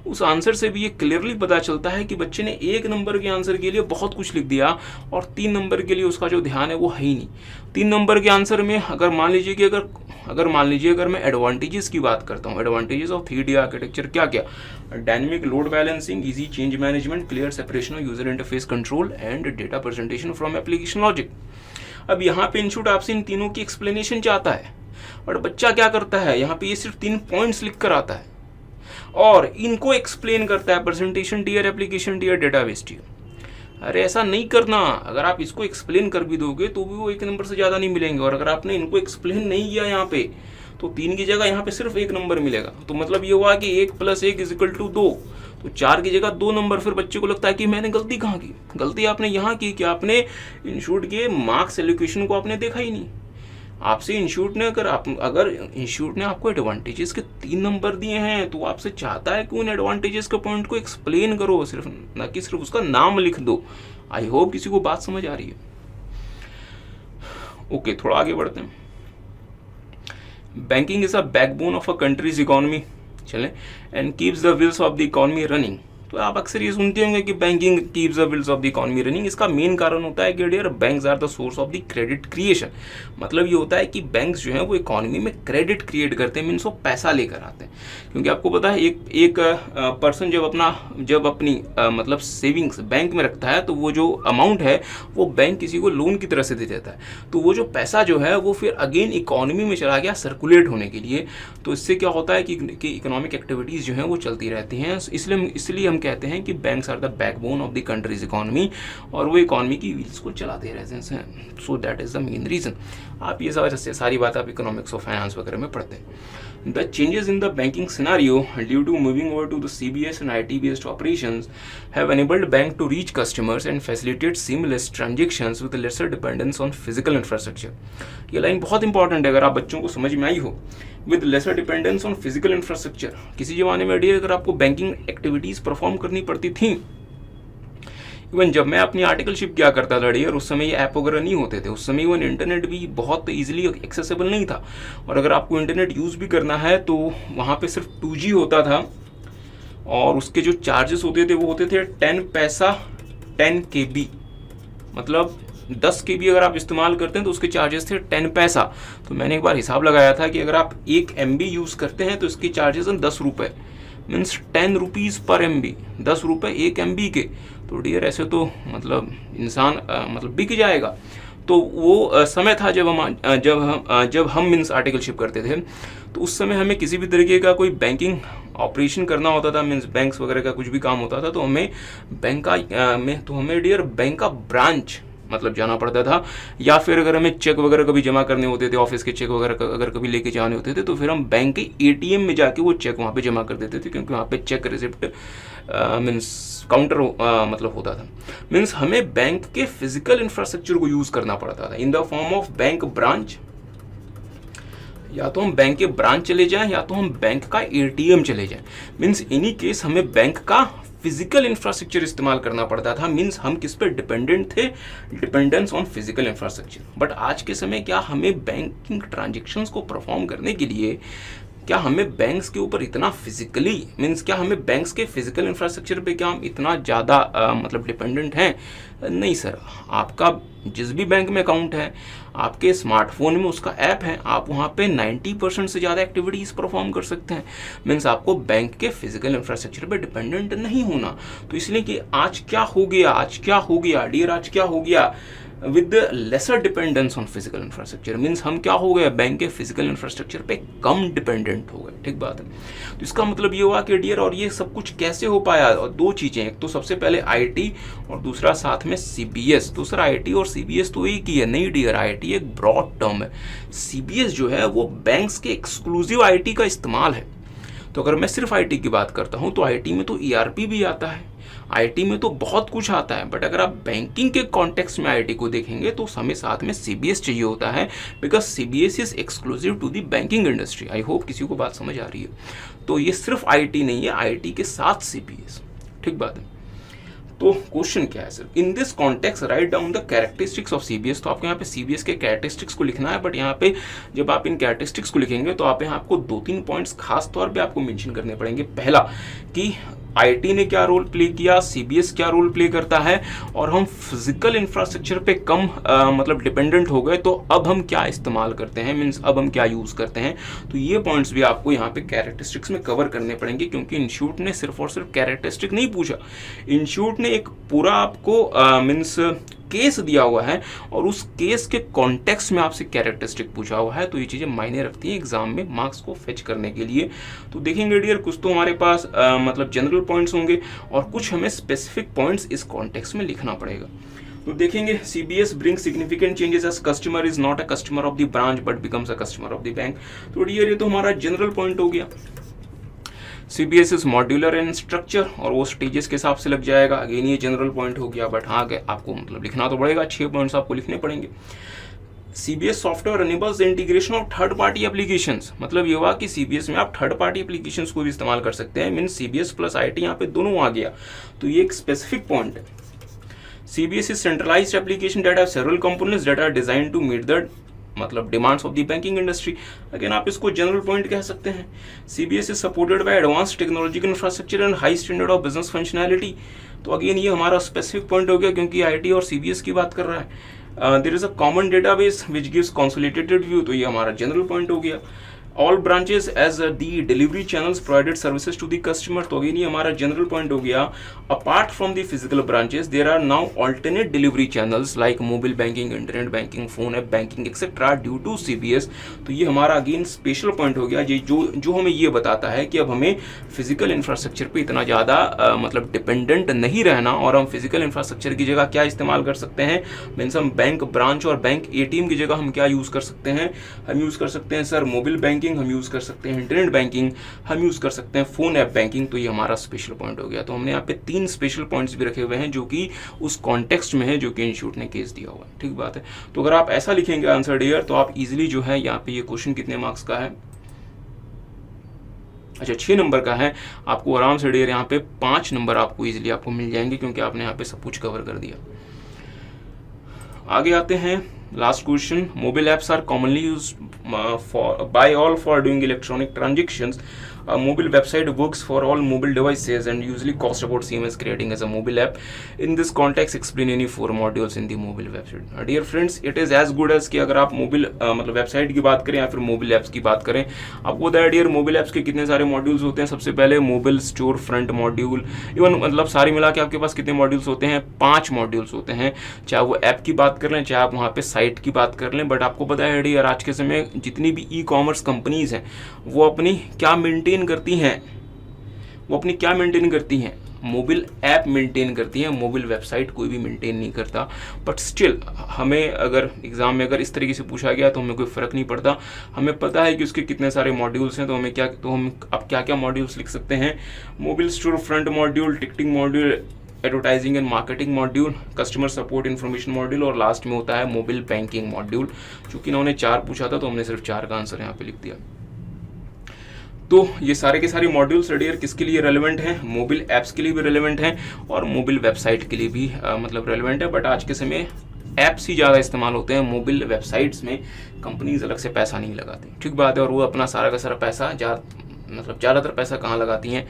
Speaker 1: उस आंसर से भी ये क्लियरली पता चलता है कि बच्चे ने 1 नंबर के आंसर के लिए बहुत कुछ लिख दिया, और 3 नंबर के लिए उसका जो ध्यान है वो है ही नहीं। 3 नंबर के आंसर में अगर मान लीजिए कि अगर मैं एडवांटेजेस की बात करता हूँ, एडवांटेजेस ऑफ 3D आर्किटेक्चर क्या क्या? Dynamic load balancing, easy change management, clear separation of user interface control and data presentation from application logic. अब यहाँ पे इंस्टीट्यूट आपसे इन तीनों की एक्सप्लेनेशन चाहता है, और बच्चा क्या करता है, यहाँ पे ये सिर्फ 3 पॉइंट्स लिख कर आता है और इनको एक्सप्लेन करता है presentation tier, application tier, database tier. अरे ऐसा नहीं करना। अगर आप इसको एक्सप्लेन कर भी दोगे तो भी वो 1 नंबर से ज़्यादा नहीं मिलेंगे, और अगर आपने इनको एक्सप्लेन नहीं किया यहाँ पे, तो 3 की जगह यहाँ पे सिर्फ 1 नंबर मिलेगा। तो मतलब ये हुआ कि 1 + 1 = 2, तो 4 की जगह 2 नंबर। फिर बच्चे को लगता है कि मैंने गलती कहाँ की? गलती आपने यहाँ की कि आपने इंस्टीट्यूट के मार्क्स एलोकेशन को आपने देखा ही नहीं। आपसे इंस्टीट्यूट ने अगर इंस्टीट्यूट ने आपको एडवांटेजेस के 3 नंबर दिए हैं, तो आपसे चाहता है कि उन एडवांटेजेस के पॉइंट को एक्सप्लेन करो, सिर्फ ना कि सिर्फ उसका नाम लिख दो। आई होप किसी को बात समझ आ रही है। ओके, थोड़ा आगे बढ़ते हैं। Banking is a backbone of a country's economy, चलें, and keeps the wheels of the economy running. तो आप अक्सर ये सुनते होंगे कि banking keeps the wheels of the economy running. इसका मेन कारण होता है कि dear, banks are the source of the credit creation. मतलब ये होता है कि बैंक्स जो है वो इकोनॉमी में क्रेडिट क्रिएट करते हैं, मीन्स वो पैसा लेकर आते हैं। क्योंकि आपको पता है एक पर्सन जब अपनी मतलब सेविंग्स बैंक में रखता है, तो वो जो अमाउंट है वो बैंक किसी को लोन की तरह से दे देता है। तो वो जो पैसा जो है वो फिर अगेन इकोनॉमी में चला गया सर्कुलेट होने के लिए। तो इससे क्या होता है कि इकोनॉमिक एक्टिविटीज़ जो हैं वो चलती रहती हैं। इसलिए हम कहते हैं कि banks are the backbone of the country's economy, और वो इकोनॉमी की व्हील्स को चलाते रहते हैं। So that is the main reason. आप ये सारी बात आप इकोनॉमिक्स और फाइनेंस वगैरह में पढ़ते हैं। The changes in the banking scenario due to moving over to the CBS and IT based operations have enabled bank to reach customers and facilitate seamless transactions with lesser dependence on physical infrastructure। ये line बहुत important है, अगर आप बच्चों को समझ में आई हो। With lesser dependence on physical infrastructure. किसी जमाने में डियर अगर आपको बैंकिंग एक्टिविटीज़ परफॉर्म करनी पड़ती थी, इवन जब मैं अपनी आर्टिकलशिप क्या करता था डियर, उस समय ये ऐप वगैरह नहीं होते थे। उस समय इवन इंटरनेट भी बहुत इजीली एक्सेसिबल नहीं था, और अगर आपको इंटरनेट यूज़ भी करना है तो वहाँ पे सिर्फ 2G होता था, और उसके जो चार्जेस होते थे वो होते थे 10 पैसा 10 KB। मतलब 10 KB अगर आप इस्तेमाल करते हैं तो उसके चार्जेस थे 10 पैसा। तो मैंने एक बार हिसाब लगाया था कि अगर आप 1 MB यूज़ करते हैं तो इसके चार्जेस हैं 10 रुपये, मीन्स 10 रुपीज़ पर MB, 10 रुपये 1 MB के। तो डियर ऐसे तो मतलब इंसान मतलब बिक जाएगा। तो वो समय था जब हम मीन्स आर्टिकलशिप करते थे, तो उस समय हमें किसी भी तरीके का कोई बैंकिंग ऑपरेशन करना होता था, मीन्स बैंक्स वगैरह का कुछ भी काम होता था, तो हमें डियर बैंक का ब्रांच मतलब जाना पड़ता था, या फिर अगर हमें चेक वगैरह कभी जमा करने होते थे, ऑफिस के चेक वगैरह अगर कभी लेके जाने होते थे, तो फिर हम बैंक के एटीएम में जाके वो चेक वहाँ पे जमा कर देते थे, क्योंकि वहाँ पे चेक रिसिप्ट मीन्स काउंटर मतलब होता था। मीन्स हमें बैंक के फिजिकल इंफ्रास्ट्रक्चर को यूज़ करना पड़ता था in the form of bank branch. या तो हम बैंक के ब्रांच चले जाएं या तो हम बैंक का एटीएम चले जाएं। मीन्स इन्हीं केस हमें बैंक का फिजिकल इंफ्रास्ट्रक्चर इस्तेमाल करना पड़ता था। मीन्स हम किस पे डिपेंडेंट थे, dependence on physical infrastructure. But आज के समय क्या हमें बैंकिंग ट्रांजेक्शन्स को परफॉर्म करने के लिए क्या हमें बैंक्स के ऊपर इतना फिजिकली मीन्स क्या हमें बैंक्स के फिजिकल इंफ्रास्ट्रक्चर पे क्या हम इतना ज़्यादा मतलब डिपेंडेंट हैं? नहीं सर। आपका जिस भी बैंक में अकाउंट है, आपके स्मार्टफोन में उसका ऐप है, आप वहाँ पे 90% से ज़्यादा एक्टिविटीज़ परफॉर्म कर सकते हैं। मीन्स आपको बैंक के फिजिकल इंफ्रास्ट्रक्चर पे डिपेंडेंट नहीं होना। तो इसलिए कि आज क्या हो गया डियर, आज क्या हो गया with lesser dependence on physical infrastructure. Means हम क्या हो गए, बैंक के फिजिकल इंफ्रास्ट्रक्चर पे कम डिपेंडेंट हो गए। ठीक बात है। तो इसका मतलब ये हुआ कि डियर, और ये सब कुछ कैसे हो पाया? और दो चीज़ें, एक तो सबसे पहले आईटी और दूसरा साथ में सीबीएस। तो सर आईटी और सीबीएस तो एक ही है? नहीं डियर, आईटी एक ब्रॉड टर्म है। सीबीएस जो है वो बैंक्स के एक्सक्लूसिव आईटी का इस्तेमाल है। तो अगर मैं सिर्फ आईटी की बात करता हूँ तो आईटी में तो ईआरपी भी आता है, आईटी में तो बहुत कुछ आता है। बट अगर आप बैंकिंग के कॉन्टेक्स्ट में आईटी को देखेंगे तो हमें साथ में सीबीएस चाहिए होता है, because CBS is exclusive to the banking industry. I hope किसी को बात समझ आ रही है। तो ये सिर्फ आईटी नहीं है, आईटी के साथ सीबीएस। ठीक बात है। तो क्वेश्चन क्या है sir, in this context write down the characteristics of CBS. तो आपको यहाँ पे सीबीएस के कैरेक्टरिस्टिक्स को लिखना है। बट यहाँ पे जब आप इन कैरेक्टरिस्टिक्स को लिखेंगे तो आप यहाँ आपको 2-3 पॉइंट्स खास तौर पे आपको मेंशन करने पड़ेंगे। पहला कि आईटी ने क्या रोल प्ले किया, सीबीएस क्या रोल प्ले करता है, और हम फिजिकल इंफ्रास्ट्रक्चर पे कम मतलब डिपेंडेंट हो गए तो अब हम क्या इस्तेमाल करते हैं, मीन्स अब हम क्या यूज़ करते हैं। तो ये पॉइंट्स भी आपको यहाँ पे कैरेक्टरिस्टिक्स में कवर करने पड़ेंगे, क्योंकि इंस्टीट्यूट ने सिर्फ और सिर्फ कैरेक्टरिस्टिक नहीं पूछा, इंस्टीट्यूट ने एक पूरा आपको मीन्स केस दिया हुआ है और उस केस के कॉन्टेक्स्ट में आपसे कैरेक्टरिस्टिक पूछा हुआ है। तो ये चीज़ें मायने रखती हैं एग्जाम में मार्क्स को फेच करने के लिए। तो देखेंगे डियर, कुछ तो हमारे पास मतलब जनरल पॉइंट्स होंगे और कुछ हमें स्पेसिफिक पॉइंट्स इस कॉन्टेक्स्ट में लिखना पड़ेगा। तो देखेंगे, CBS brings significant changes as customer is not a customer of the branch but becomes a customer of the bank। तो डियर ये तो हमारा जनरल पॉइंट हो गया। CBS is modular in structure और वो स्टेजेस के हिसाब से लग जाएगा। अगेन ये जनरल पॉइंट हो गया। बट हाँ आपको मतलब लिखना तो पड़ेगा, 6 पॉइंट्स आपको लिखने पड़ेंगे। CBS software enables the integration of third party applications. मतलब ये हुआ कि CBS में आप थर्ड पार्टी एप्लीकेशंस को भी इस्तेमाल कर सकते हैं। मीन्स CBS प्लस IT यहाँ पे दोनों आ गया। तो ये एक स्पेसिफिक पॉइंट है। CBS is centralized application that have several components that are designed to meet the मतलब demands of the banking industry. Again आप इसको जनरल पॉइंट कह सकते हैं। CBS is supported by advanced technological infrastructure and high standard of business functionality. तो again ये हमारा specific point हो गया, क्योंकि IT और CBS की बात कर रहा है। There is a common database which gives consolidated view. तो ये हमारा जनरल पॉइंट हो गया। All branches as the delivery channels provided services to the customer. तो अगेन ये हमारा जनरल पॉइंट हो गया। Apart from the physical branches there are now alternate delivery channels like mobile banking, internet banking, phone app banking etcetera due to CBS। तो ये हमारा again special point हो गया, जो हमें ये बताता है कि अब हमें फिजिकल इंफ्रास्ट्रक्चर पे इतना ज़्यादा मतलब डिपेंडेंट नहीं रहना, और हम फिजिकल इंफ्रास्ट्रक्चर की जगह क्या इस्तेमाल कर सकते हैं। मीन्स हम बैंक ब्रांच और बैंक ATM की जगह हम क्या यूज़ कर सकते हैं, हम यूज़ कर सकते हैं सर मोबाइल बैंकिंग, हम यूज़ कर सकते हैं इंटरनेट बैंकिंग, हम यूज़ कर सकते हैं फोन ऐप बैंकिंग। तो ये हमारा स्पेशल पॉइंट हो गया। तो हमने यहाँ पे 3 स्पेशल पॉइंट्स भी रखे हुए हैं जो कि उस कॉन्टेक्स्ट में है जो कि इंस्टीट्यूट ने केस दिया हुआ है। ठीक बात है। तो अगर आप ऐसा लिखेंगे आंसर डियर तो आप इजीली जो है यहाँ पे ये क्वेश्चन कितने मार्क्स का है, अच्छा 6 नंबर का है। आपको आराम से डियर यहाँ पे 5 नंबर आपको इजीली आपको मिल जाएंगे, क्योंकि आपने यहाँ पे सब कुछ कवर कर दिया। आगे आते हैं last question. Mobile apps are commonly use by all for doing electronic transactions. A mobile website works for all mobile devices and usually costs about same as creating as a mobile app. In this context, explain any 4 modules in the mobile website. Dear friends, it is as good as कि अगर आप mobile मतलब website की बात करें या फिर mobile apps की बात करें, आपको बताया डियर मोबाइल ऐप्स के कितने सारे मॉड्यूल्स होते हैं। सबसे पहले mobile store front module, even मतलब सारी मिला के आपके पास कितने मॉड्यूल्स होते हैं, 5 मॉड्यूल्स होते हैं। चाहे वो ऐप की बात कर लें, चाहे आप वहाँ पे साइट की बात कर लें। बट आपको पता है डियर आज के समय जितनी भी ई-कॉमर्स कंपनीज हैं वो अपनी क्या मेंटेन करती हैं, मोबाइल ऐप मेंटेन करती हैं, मोबाइल वेबसाइट कोई भी मेंटेन नहीं करता। बट स्टिल हमें अगर एग्ज़ाम में अगर इस तरीके से पूछा गया तो हमें कोई फ़र्क नहीं पड़ता, हमें पता है कि उसके कितने सारे मॉड्यूल्स हैं, तो हम अब क्या क्या मॉड्यूल्स लिख सकते हैं। Mobile store front module, ticketing module, advertising and marketing module, customer support information module, और लास्ट में होता है मोबाइल बैंकिंग मॉड्यूल। चूँकि इन्होंने 4 पूछा था तो हमने सिर्फ 4 का आंसर यहाँ पे लिख दिया। तो ये सारे के सारे मॉड्यूल्स रेडियर किसके लिए रेलेवेंट हैं, मोबाइल ऐप्स के लिए भी रेलेवेंट हैं और मोबाइल वेबसाइट के लिए भी मतलब रेलेवेंट है। बट आज के समय ऐप्स ही ज़्यादा इस्तेमाल होते हैं, मोबाइल वेबसाइट्स में कंपनीज अलग से पैसा नहीं लगाती, ठीक बात है। और वो अपना सारा का सारा पैसा मतलब ज़्यादातर पैसा कहाँ लगाती हैं,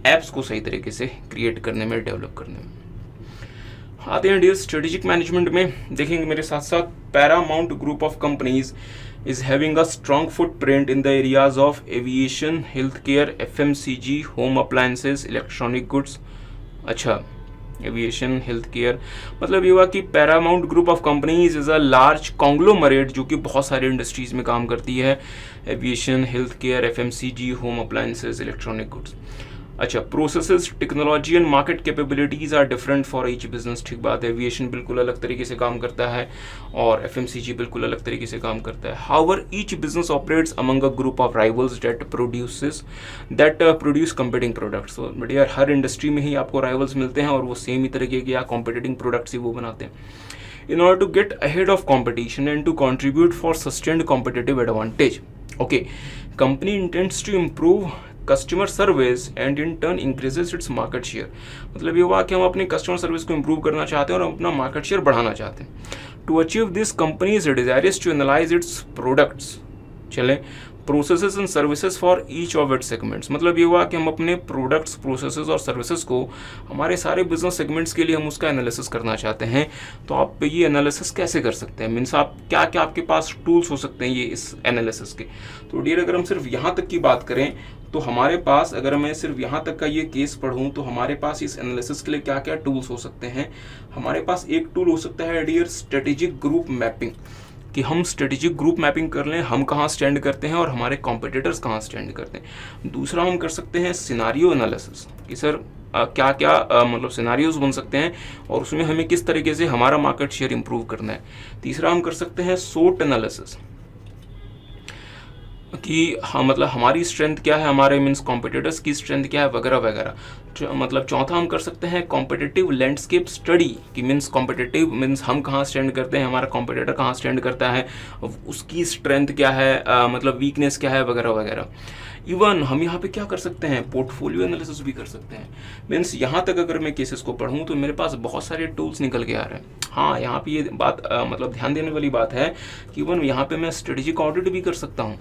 Speaker 1: ऐप्स को सही तरीके से क्रिएट करने में, डेवलप करने में। आते हैं डियर स्ट्रेटेजिक मैनेजमेंट में, देखेंगे मेरे साथ साथ। Paramount group of companies is having a strong footprint in the areas of aviation, healthcare, FMCG, home appliances, electronic goods। अच्छा, एविएशन, हेल्थ केयर, मतलब ये हुआ कि Paramount group of companies is a large conglomerate जो कि बहुत सारे industries में काम करती है, aviation, health care, FMCG, home appliances, electronic goods. अच्छा, processes, technology and market capabilities are different for each business, ठीक बात है। एविएशन बिल्कुल अलग तरीके से काम करता है और FMCG बिल्कुल अलग तरीके से काम करता है। However each business operates among a group of rivals that produce competing products. तो बढ़िया, हर इंडस्ट्री में ही आपको राइवल्स मिलते हैं और वो सेम ही तरीके के या कॉम्पिटिटिंग प्रोडक्ट्स ही वो बनाते हैं। In order to get ahead of competition and to contribute for sustained competitive advantage, okay, company intends to improve customer service and in turn increases its market share. मतलब ये हुआ कि हम अपनी कस्टमर सर्विस को इंप्रूव करना चाहते हैं और अपना मार्केट शेयर बढ़ाना चाहते हैं। To achieve this company is desirous to analyse its products, चलें, processes and services for each of its segments. मतलब ये हुआ कि हम अपने प्रोडक्ट्स, प्रोसेसेस और सर्विसेज को हमारे सारे बिजनेस सेगमेंट्स के लिए हम उसका एनालिसिस करना चाहते हैं। तो आप ये एनालिसिस कैसे कर सकते हैं, मीन्स आप क्या क्या आपके पास टूल्स हो सकते हैं ये इस एनालिसिस के। तो डियर, अगर हम सिर्फ यहाँ तक की बात करें तो हमारे पास, अगर मैं सिर्फ यहाँ तक का ये केस पढ़ूँ तो हमारे पास इस एनालिसिस के लिए क्या क्या टूल्स हो सकते हैं। हमारे पास एक टूल हो सकता है डियर स्ट्रेटेजिक ग्रुप मैपिंग, कि हम स्ट्रेटेजिक ग्रुप मैपिंग कर लें, हम कहाँ स्टैंड करते हैं और हमारे कॉम्पिटिटर्स कहाँ स्टैंड करते हैं। दूसरा हम कर सकते हैं सिनारियो एनालिसिस, कि सर क्या क्या मतलब सिनारियोज बन सकते हैं और उसमें हमें किस तरीके से हमारा मार्केट शेयर इंप्रूव करना है। तीसरा हम कर सकते हैं सोट एनालिसिस, कि हाँ मतलब हमारी स्ट्रेंथ क्या है, हमारे मीन्स कॉम्पिटिटर्स की स्ट्रेंथ क्या है, वगैरह वगैरह। मतलब चौथा हम कर सकते हैं कॉम्पिटिटिव लैंडस्केप स्टडी, कि मीन्स कॉम्पिटिटिव मीन्स हम कहाँ स्टैंड करते हैं, हमारा कॉम्पिटिटर कहाँ स्टैंड करता है, उसकी स्ट्रेंथ क्या है, मतलब वीकनेस क्या है, वगैरह वगैरह। इवन हम यहाँ पे क्या कर सकते हैं, पोर्टफोलियो एनालिसिस भी कर सकते हैं। मीन्स यहाँ तक अगर मैं केसेस को पढ़ूँ तो मेरे पास बहुत सारे टूल्स निकल के आ रहे हैं। हाँ, यहाँ पे ये बात मतलब ध्यान देने वाली बात है कि इवन यहाँ पे मैं स्ट्रेटेजिक ऑडिट भी कर सकता हूँ,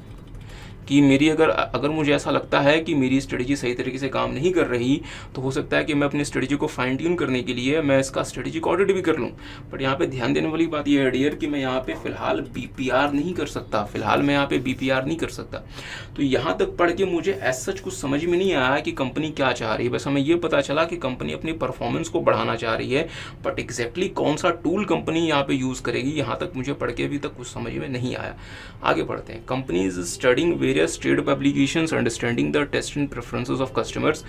Speaker 1: कि मेरी अगर मुझे ऐसा लगता है कि मेरी स्ट्रेटजी सही तरीके से काम नहीं कर रही, तो हो सकता है कि मैं अपनी स्ट्रेटजी को फाइन ट्यून करने के लिए मैं इसका स्ट्रेटेजिक ऑडिट भी कर लूँ। बट यहाँ पे ध्यान देने वाली बात यह है डियर कि मैं यहाँ पे फिलहाल BPR नहीं कर सकता, फिलहाल मैं यहाँ पे BPR नहीं कर सकता। तो यहाँ तक पढ़ के मुझे ऐसा सच कुछ समझ में नहीं आया कि कंपनी क्या चाह रही है, बस हमें ये पता चला कि कंपनी अपनी परफॉर्मेंस को बढ़ाना चाह रही है। बट एग्जैक्टली कौन सा टूल कंपनी यहाँ पे यूज़ करेगी, यहाँ तक मुझे पढ़ के अभी तक कुछ समझ में नहीं आया। आगे बढ़ते हैं। Company is studying various trade applications, understanding the taste and preferences of customers,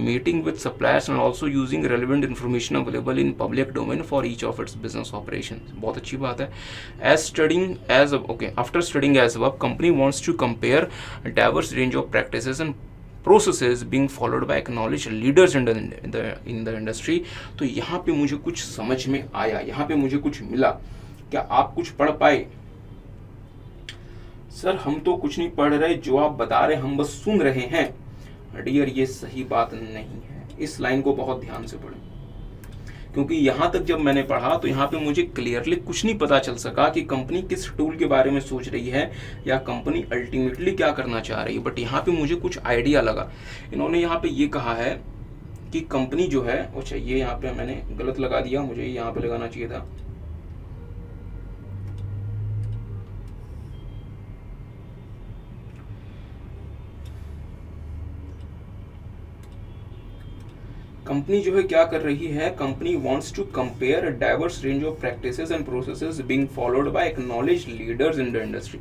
Speaker 1: meeting with suppliers and also using relevant information available in public domain for each of its business operations। बहुत अच्छी बात है। After studying as above, company wants to compare a diverse range of practices and processes being followed by acknowledged leaders in the industry। तो यहाँ पे मुझे कुछ समझ में आया, यहाँ पे मुझे कुछ मिला। क्या आप कुछ पढ़ पाए? सर हम तो कुछ नहीं पढ़ रहे, जो आप बता रहे हम बस सुन रहे हैं। डियर, ये सही बात नहीं है, इस लाइन को बहुत ध्यान से पढ़ें, क्योंकि यहाँ तक जब मैंने पढ़ा तो यहाँ पे मुझे क्लियरली कुछ नहीं पता चल सका कि कंपनी किस टूल के बारे में सोच रही है या कंपनी अल्टीमेटली क्या करना चाह रही है। बट यहाँ पे मुझे कुछ आइडिया लगा। इन्होंने यहाँ पे ये कहा है कि कंपनी जो है, अच्छा ये यहाँ पे मैंने गलत लगा दिया, मुझे यहाँ पे लगाना चाहिए था। कंपनी जो है क्या कर रही है, company wants to compare a diverse range of practices and processes being followed by acknowledged leaders in the industry.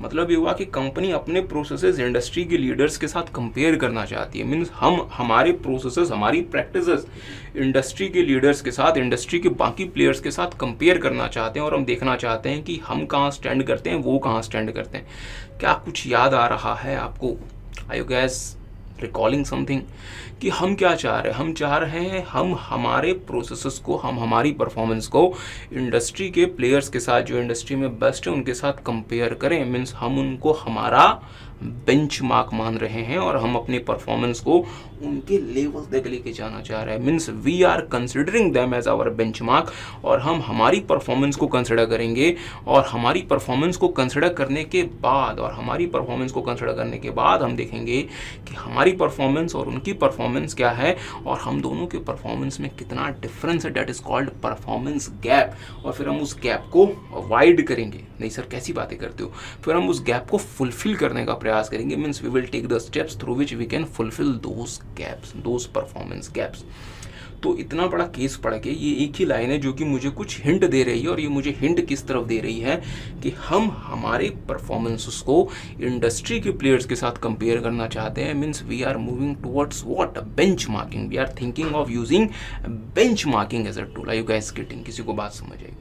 Speaker 1: मतलब ये हुआ कि कंपनी अपने प्रोसेसेस इंडस्ट्री के लीडर्स के साथ कंपेयर करना चाहती है। मीन्स हम हमारे प्रोसेसेस, हमारी प्रैक्टिसेस इंडस्ट्री के लीडर्स के साथ, इंडस्ट्री के बाकी प्लेयर्स के साथ कंपेयर करना चाहते हैं और हम देखना चाहते हैं कि हम कहाँ स्टैंड करते हैं, वो कहाँ स्टैंड करते हैं। क्या कुछ याद आ रहा है आपको? Are you guys recalling something कि हम क्या चाह रहे हैं? हम चाह रहे हैं हम हमारे प्रोसेसेस को, हम हमारी परफॉर्मेंस को इंडस्ट्री के प्लेयर्स के साथ, जो इंडस्ट्री में बेस्ट है उनके साथ कंपेयर करें। मीन्स हम उनको हमारा बेंचमार्क मान रहे हैं और हम अपनी परफॉर्मेंस को उनके लेवल तक लेके जाना चाह रहे हैं। Means we are considering them as our benchmark, और हम हमारी परफॉर्मेंस को कंसिडर करेंगे। और हमारी परफॉर्मेंस को कंसिडर करने के बाद हम देखेंगे कि हमारी परफॉर्मेंस और उनकी परफॉर्मेंस क्या है और हम दोनों के परफॉर्मेंस में कितना डिफरेंस है। That is called performance gap. और फिर हम उस गैप को वाइड करेंगे। नहीं सर कैसी बातें करते हो? फिर हम उस गैप को फुलफिल करने का प्रयास करेंगे। Means we will take the steps through which we can fulfil those gaps, those performance gaps. तो इतना बड़ा केस पढ़ के ये एक ही लाइन है जो कि मुझे कुछ हिंट दे रही है, और ये मुझे हिंट किस तरफ दे रही है कि हम हमारे परफॉर्मेंसेस को इंडस्ट्री के प्लेयर्स के साथ कंपेयर करना चाहते हैं। Means we are moving towards what? Benchmarking. We are thinking of using benchmarking as a tool. Are you guys getting? किसी को बात समझ आई?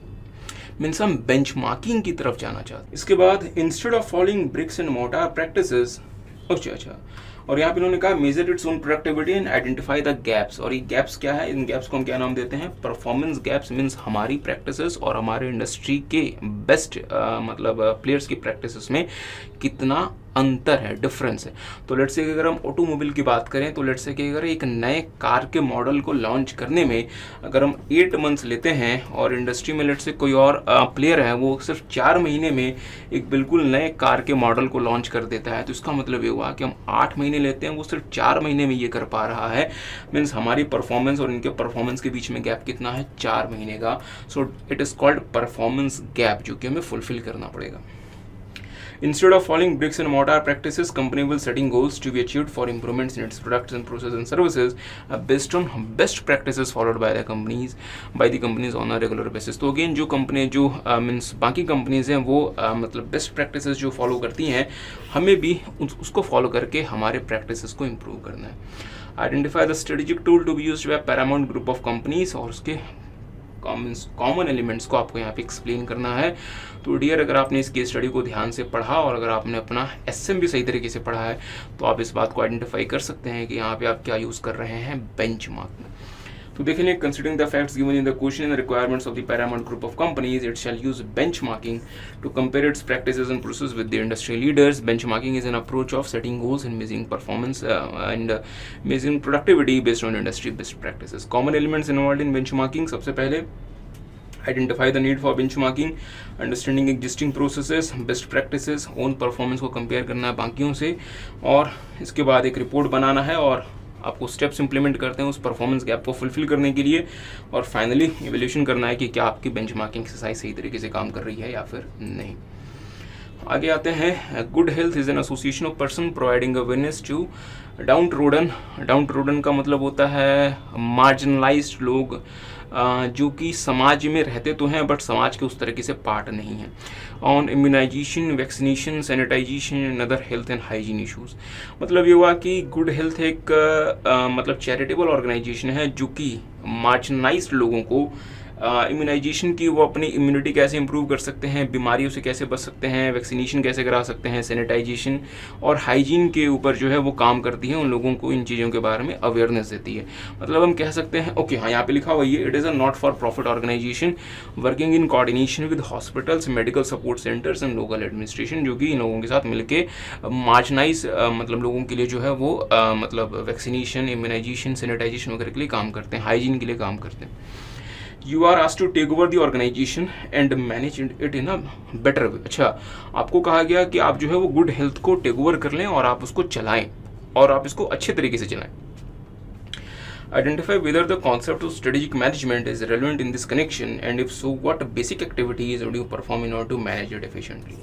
Speaker 1: मीन्स हम बेंचमार्किंग की तरफ जाना चाहते हैं। इसके बाद instead of following bricks and mortar practices, अच्छा, और यहाँ पे इन्होंने कहा measure its own productivity and identify the gaps. और ये गैप्स क्या है? इन गैप्स को हम क्या नाम देते हैं? Performance gaps. मीन्स हमारी प्रैक्टिसेस और हमारे इंडस्ट्री के बेस्ट मतलब प्लेयर्स की प्रैक्टिसेस में कितना अंतर है, डिफरेंस है। तो लेट्स से अगर हम ऑटोमोबाइल की बात करें तो लेट्स से कि अगर एक नए कार के मॉडल को लॉन्च करने में अगर हम 8 मंथ्स लेते हैं और इंडस्ट्री में लेट्स से कोई और प्लेयर है वो सिर्फ 4 महीने में एक बिल्कुल नए कार के मॉडल को लॉन्च कर देता है, तो इसका मतलब ये हुआ कि हम 8 महीने लेते हैं, वो सिर्फ 4 महीने में ये कर पा रहा है। मीन्स हमारी परफॉर्मेंस और इनके परफॉर्मेंस के बीच में गैप कितना है? 4 महीने का। So it is called performance gap, जो कि हमें फुलफिल करना पड़ेगा। Instead of following bricks and mortar practices, company will setting goals to be achieved for improvements in its products and processes and services based on best practices followed by the companies on a regular basis. तो again जो company जो means बाकी companies हैं वो मतलब best practices जो follow करती हैं, हमें भी उसको फॉलो करके हमारे प्रैक्टिसेस को इम्प्रूव करना है। Identify the strategic tool to be used by Paramount group of companies, और उसके कॉमन एलिमेंट्स को आपको यहाँ पे एक्सप्लेन करना है। तो डियर, अगर आपने इस केस स्टडी को ध्यान से पढ़ा और अगर आपने अपना एसएम भी सही तरीके से पढ़ा है तो आप इस बात को आइडेंटिफाई कर सकते हैं कि यहाँ पे आप क्या यूज़ कर रहे हैं? बेंचमार्क। तो देखेंगे, considering the facts given in the question and the requirements of the Paramount group of companies, it shall use benchmarking to compare its practices and process with the industry leaders. Benchmarking is an approach of setting goals and measuring performance and measuring productivity based on industry best practices. Common elements involved in benchmarking, सबसे पहले identify the need for benchmarking, understanding existing processes, best practices, own performance को compare करना है बाकियों से, और इसके बाद एक रिपोर्ट बनाना है और आपको स्टेप्स इंप्लीमेंट करते हैं उस परफॉर्मेंस गैप को फुलफिल करने के लिए, और फाइनली इवैल्यूएशन करना है कि क्या आपकी बेंचमार्किंग एक्सरसाइज सही तरीके से काम कर रही है या फिर नहीं। आगे आते हैं, good health is an association of person providing awareness to downtrodden का मतलब होता है मार्जिनलाइज्ड लोग, जो कि समाज में रहते तो हैं बट समाज के उस तरीके से पार्ट नहीं है। On immunisation, vaccination, sanitisation and other health and hygiene issues. मतलब ये हुआ कि गुड हेल्थ एक मतलब चैरिटेबल ऑर्गेनाइजेशन है जो कि मार्जिनलाइज्ड लोगों को इम्यूनाइजेशन की, वो अपनी इम्यूनिटी कैसे इंप्रूव कर सकते हैं, बीमारियों से कैसे बच सकते हैं, वैक्सीनेशन कैसे करा सकते हैं, सैनिटाइजेशन और हाइजीन के ऊपर जो है वो काम करती है, उन लोगों को इन चीज़ों के बारे में अवेयरनेस देती है। मतलब हम कह सकते हैं, ओके हाँ यहाँ पे लिखा हुआ ये, it is a not for profit organisation working in coordination with hospitals, medical support centres and local administration, जो कि इन लोगों के साथ मिलकर मार्जिनाइज मतलब लोगों के लिए जो है वो मतलब वैक्सीनेशन, इम्यूनाइजेशन, सैनिटाइजेशन वगैरह के लिए काम करते हैं, हाइजीन के लिए काम करते हैं। You are asked to take over the organization and manage it in a better way। अच्छा, आपको कहा गया कि आप जो है वो गुड हेल्थ को टेक ओवर कर लें और आप उसको चलाएं और आप इसको अच्छे तरीके से चलाएं। Identify whether the concept of strategic management is relevant in this connection and if so, what basic activities would you perform in order to manage it efficiently।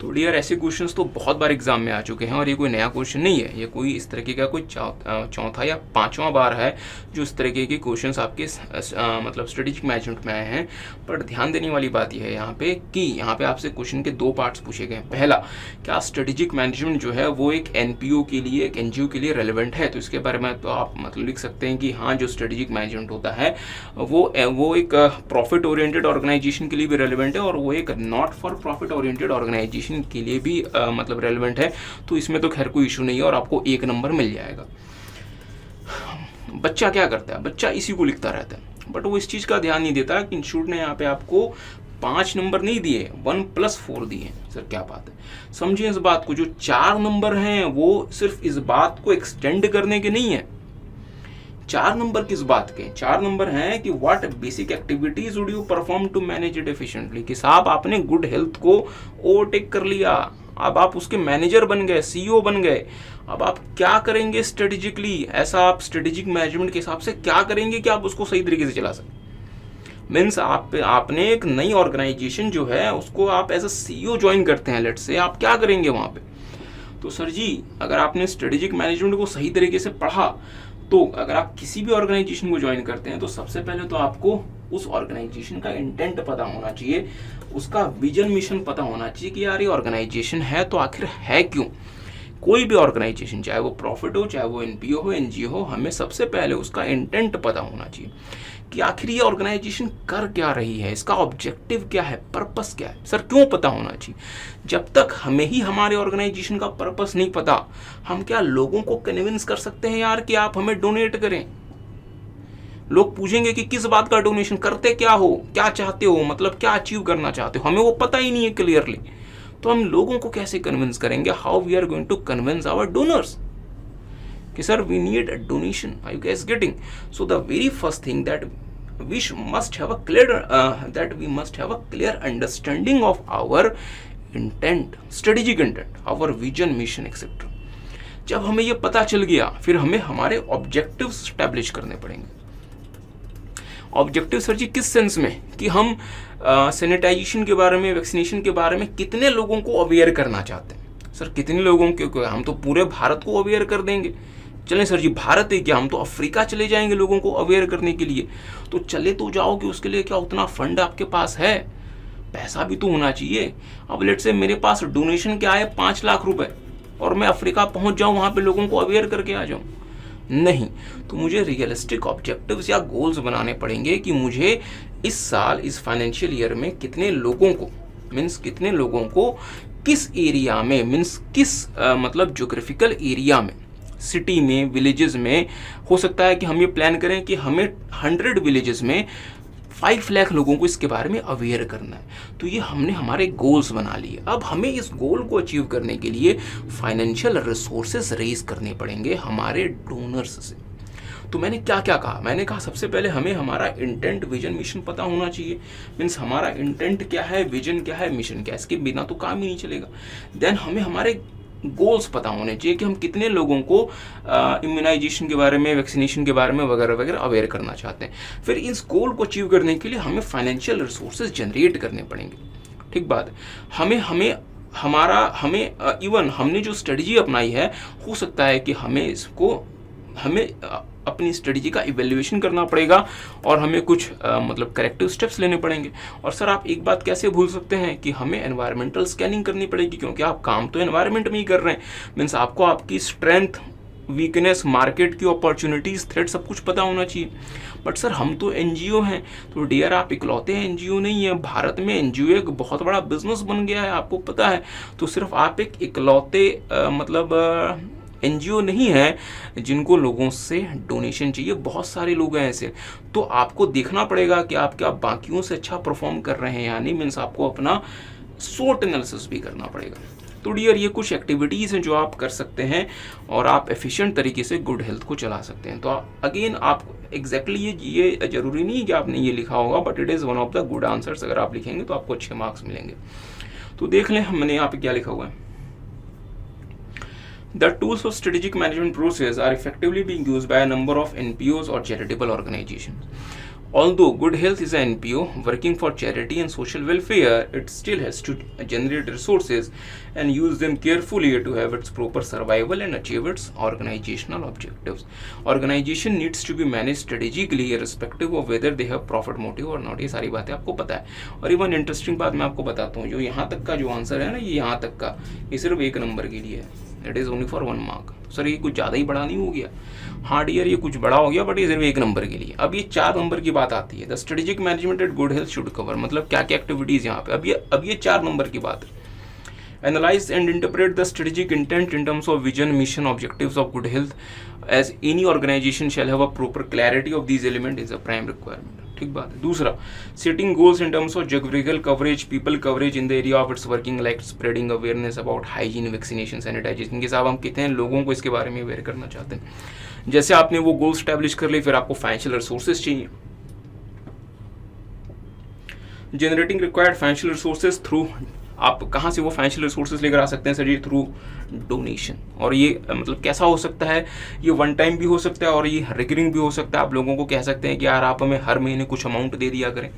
Speaker 1: तो डियर ऐसे क्वेश्चंस तो बहुत बार एग्जाम में आ चुके हैं और ये कोई नया क्वेश्चन नहीं है, ये कोई इस तरीके का कोई चौथा या पांचवा बार है जो इस तरीके के क्वेश्चंस आपके मतलब स्ट्रेटेजिक मैनेजमेंट में आए हैं। पर ध्यान देने वाली बात यह है यहाँ पे कि यहाँ पे आपसे क्वेश्चन के दो पार्ट्स पूछे गए हैं। पहला, क्या स्ट्रेटेजिक मैनेजमेंट जो है वो एक एनपीओ के लिए, एक एनजीओ के लिए रेलिवेंट है? तो इसके बारे में तो आप मतलब लिख सकते हैं कि हाँ, जो स्ट्रेटेजिक मैनेजमेंट होता है वो एक प्रॉफिट ओरिएंटेड ऑर्गेनाइजेशन के लिए भी रेलिवेंट है और वो एक not for profit oriented organisation के लिए भी मतलब रेलिवेंट है। तो इसमें तो खैर कोई इशू नहीं है और आपको 1 नंबर मिल जाएगा। बच्चा क्या करता है? बच्चा इसी को लिखता रहता है, बट वो इस चीज का ध्यान नहीं देता कि इंस्टीट्यूट ने यहाँ पे आपको 5 नंबर नहीं दिए, 1+4 दिए। सर क्या बात है, समझिए इस बात को। जो 4 नंबर हैं वो सिर्फ इस बात को एक्सटेंड करने के नहीं है। 4 नंबर किस बात के? 4 नंबर हैं कि what basic activities would you perform to manage it efficiently. कि साहब आपने गुड हेल्थ को ओवरटेक कर लिया, अब आप उसके मैनेजर बन गए, सीईओ बन गए। अब आप क्या करेंगे स्ट्रेटेजिकली, ऐसा आप स्ट्रेटेजिक मैनेजमेंट के हिसाब से क्या करेंगे कि आप उसको सही तरीके से चला सकें। मीन्स आपने एक नई ऑर्गेनाइजेशन जो है उसको आप एज अ सीईओ ज्वाइन करते हैं, लेट्स से, आप क्या करेंगे वहां पे? तो सर जी, अगर आपने स्ट्रेटेजिक मैनेजमेंट को सही तरीके से पढ़ा तो अगर आप किसी भी ऑर्गेनाइजेशन को ज्वाइन करते हैं तो सबसे पहले तो आपको उस ऑर्गेनाइजेशन का इंटेंट पता होना चाहिए, उसका विजन मिशन पता होना चाहिए कि यार ये ऑर्गेनाइजेशन है तो आखिर है क्यों। कोई भी ऑर्गेनाइजेशन, चाहे वो प्रॉफिट हो, चाहे वो एनपीओ हो, एनजीओ हो, हमें सबसे पहले उसका इंटेंट पता होना चाहिए कि आखिर ये ऑर्गेनाइजेशन कर क्या रही है, इसका ऑब्जेक्टिव क्या है, पर्पस क्या है। सर क्यों पता होना चाहिए? जब तक हमें ही हमारे ऑर्गेनाइजेशन का पर्पस नहीं पता, हम क्या लोगों को कन्विंस कर सकते हैं यार कि आप हमें डोनेट करें? लोग पूछेंगे कि किस बात का डोनेशन, करते क्या हो, क्या चाहते हो, मतलब क्या अचीव करना चाहते हो, हमें वो पता ही नहीं है क्लियरली। तो हम लोगों को कैसे कन्विंस करेंगे? How we are going to convince our donors कि sir we need a donation, are you guys getting? So the very first thing that we must have a clear understanding of our intent, strategic intent, our vision, mission, etc. जब हमें ये पता चल गया, फिर हमें हमारे ऑब्जेक्टिव्स स्टैब्लिश करने पड़ेंगे। ऑब्जेक्टिव सर जी किस सेंस में? कि हम सैनिटाइजेशन के बारे में, वैक्सीनेशन के बारे में कितने लोगों को अवेयर करना चाहते हैं। सर कितने लोगों को? हम तो पूरे भारत को अवेयर कर देंगे। चलें सर जी, भारत है क्या, हम तो अफ्रीका चले जाएंगे लोगों को अवेयर करने के लिए। तो चले तो जाओगे, उसके लिए क्या उतना फंड आपके पास है? पैसा भी तो होना चाहिए। अब लेट से मेरे पास डोनेशन क्या है, 5 लाख रुपए, और मैं अफ्रीका पहुंच जाऊं, वहां पे लोगों को अवेयर करके आ जाऊं? नहीं। तो मुझे रियलिस्टिक ऑब्जेक्टिव्स या गोल्स बनाने पड़ेंगे कि मुझे इस साल, इस फाइनेंशियल ईयर में कितने लोगों को, मीन्स कितने लोगों को किस एरिया में, मीन्स किस मतलब ज्योग्राफिकल एरिया में, सिटी में, विलेजेस में, हो सकता है कि हम ये प्लान करें कि हमें 100 विलेजेस में 5 लाख लोगों को इसके बारे में अवेयर करना है। तो ये हमने हमारे गोल्स बना लिए। अब हमें इस गोल को अचीव करने के लिए फाइनेंशियल रिसोर्सेज रेज करने पड़ेंगे हमारे डोनर्स से। तो मैंने क्या क्या कहा? मैंने कहा सबसे पहले हमें हमारा इंटेंट, विजन, मिशन पता होना चाहिए। मीन्स हमारा इंटेंट क्या है, विजन क्या है, मिशन क्या है, इसके बिना तो काम ही नहीं चलेगा। देन हमें हमारे गोल्स पता होने चाहिए कि हम कितने लोगों को इम्यूनाइजेशन के बारे में, वैक्सीनेशन के बारे में वगैरह वगैरह अवेयर करना चाहते हैं। फिर इस गोल को अचीव करने के लिए हमें फाइनेंशियल रिसोर्सेज जनरेट करने पड़ेंगे। ठीक बात है। हमें इवन हमने जो स्ट्रेटजी अपनाई है, हो सकता है कि हमें अपनी स्ट्रेटजी का इवेल्युएशन करना पड़ेगा और हमें कुछ मतलब करेक्टिव स्टेप्स लेने पड़ेंगे। और सर आप एक बात कैसे भूल सकते हैं कि हमें एनवायरमेंटल स्कैनिंग करनी पड़ेगी, क्योंकि आप काम तो एनवायरमेंट में ही कर रहे हैं। मीन्स आपको आपकी स्ट्रेंथ, वीकनेस, मार्केट की अपॉर्चुनिटीज, थ्रेट सब कुछ पता होना चाहिए। बट सर हम तो एनजीओ हैं। तो डियर आप इकलौते एनजीओ नहीं है, भारत में एनजीओ एक बहुत बड़ा बिजनेस बन गया है, आपको पता है। तो सिर्फ आप एक इकलौते मतलब एनजीओ नहीं है जिनको लोगों से डोनेशन चाहिए, बहुत सारे लोग हैं ऐसे। तो आपको देखना पड़ेगा कि आप क्या बाकियों से अच्छा परफॉर्म कर रहे हैं या नहीं। मीन्स आपको अपना SWOT एनालिसिस भी करना पड़ेगा। तो डियर ये कुछ एक्टिविटीज़ हैं जो आप कर सकते हैं और आप एफिशिएंट तरीके से गुड हेल्थ को चला सकते हैं। तो अगेन आप एग्जैक्टली ये जरूरी नहीं है कि आपने ये लिखा होगा, but it is one of the good answers. अगर आप लिखेंगे तो आपको अच्छे मार्क्स मिलेंगे। तो देख लें हमने यहाँ पे क्या लिखा हुआ है। The tools of strategic management process are effectively being used by a number of NPOs or charitable organizations. Although good health is an NPO working for charity and social welfare, it still has to generate resources and use them carefully to have its proper survival and achieve its organizational objectives. Organization needs to be managed strategically irrespective of whether they have profit motive or not. ये सारी बातें आपको पता है। और even interesting बात मैं आपको बताता हूँ, जो यहाँ तक का जो आंसर है ना, ये यहाँ तक का, ये सिर्फ 1 नंबर के लिए है। It is only for 1 mark. Sir ये कुछ ज़्यादा ही बड़ा नहीं हो गया? हाँ डियर, ये कुछ बड़ा हो गया, बट ये सिर्फ 1 नंबर के लिए। अब ये 4 नंबर की बात आती है। The strategic management eight good health should cover, मतलब क्या क्या एक्टिविटीज़ यहाँ पे। अब ये 4 नंबर की बात है। Analyze and interpret the strategic intent in terms of vision, mission, objectives of good health, as any organization shall have a proper clarity of these elements is a prime requirement. ठीक बात है। दूसरा, setting goals in terms of geographical coverage, people coverage in the area of its working, like spreading awareness about hygiene, vaccination, sanitization। कि साहब हम कितने लोगों को इसके बारे में अवेयर करना चाहते हैं। जैसे आपने वो गोल स्टैब्लिश कर ली, फिर आपको फाइनेंशियल रिसोर्सेज चाहिए। Generating required financial resources through, आप कहाँ से वो फाइनेंशियल रिसोर्सेज लेकर आ सकते हैं सर जी? Through donation. और ये मतलब कैसा हो सकता है? ये 1 टाइम भी हो सकता है और ये रिकरिंग भी हो सकता है। आप लोगों को कह सकते हैं कि यार आप हमें हर महीने कुछ अमाउंट दे दिया करें।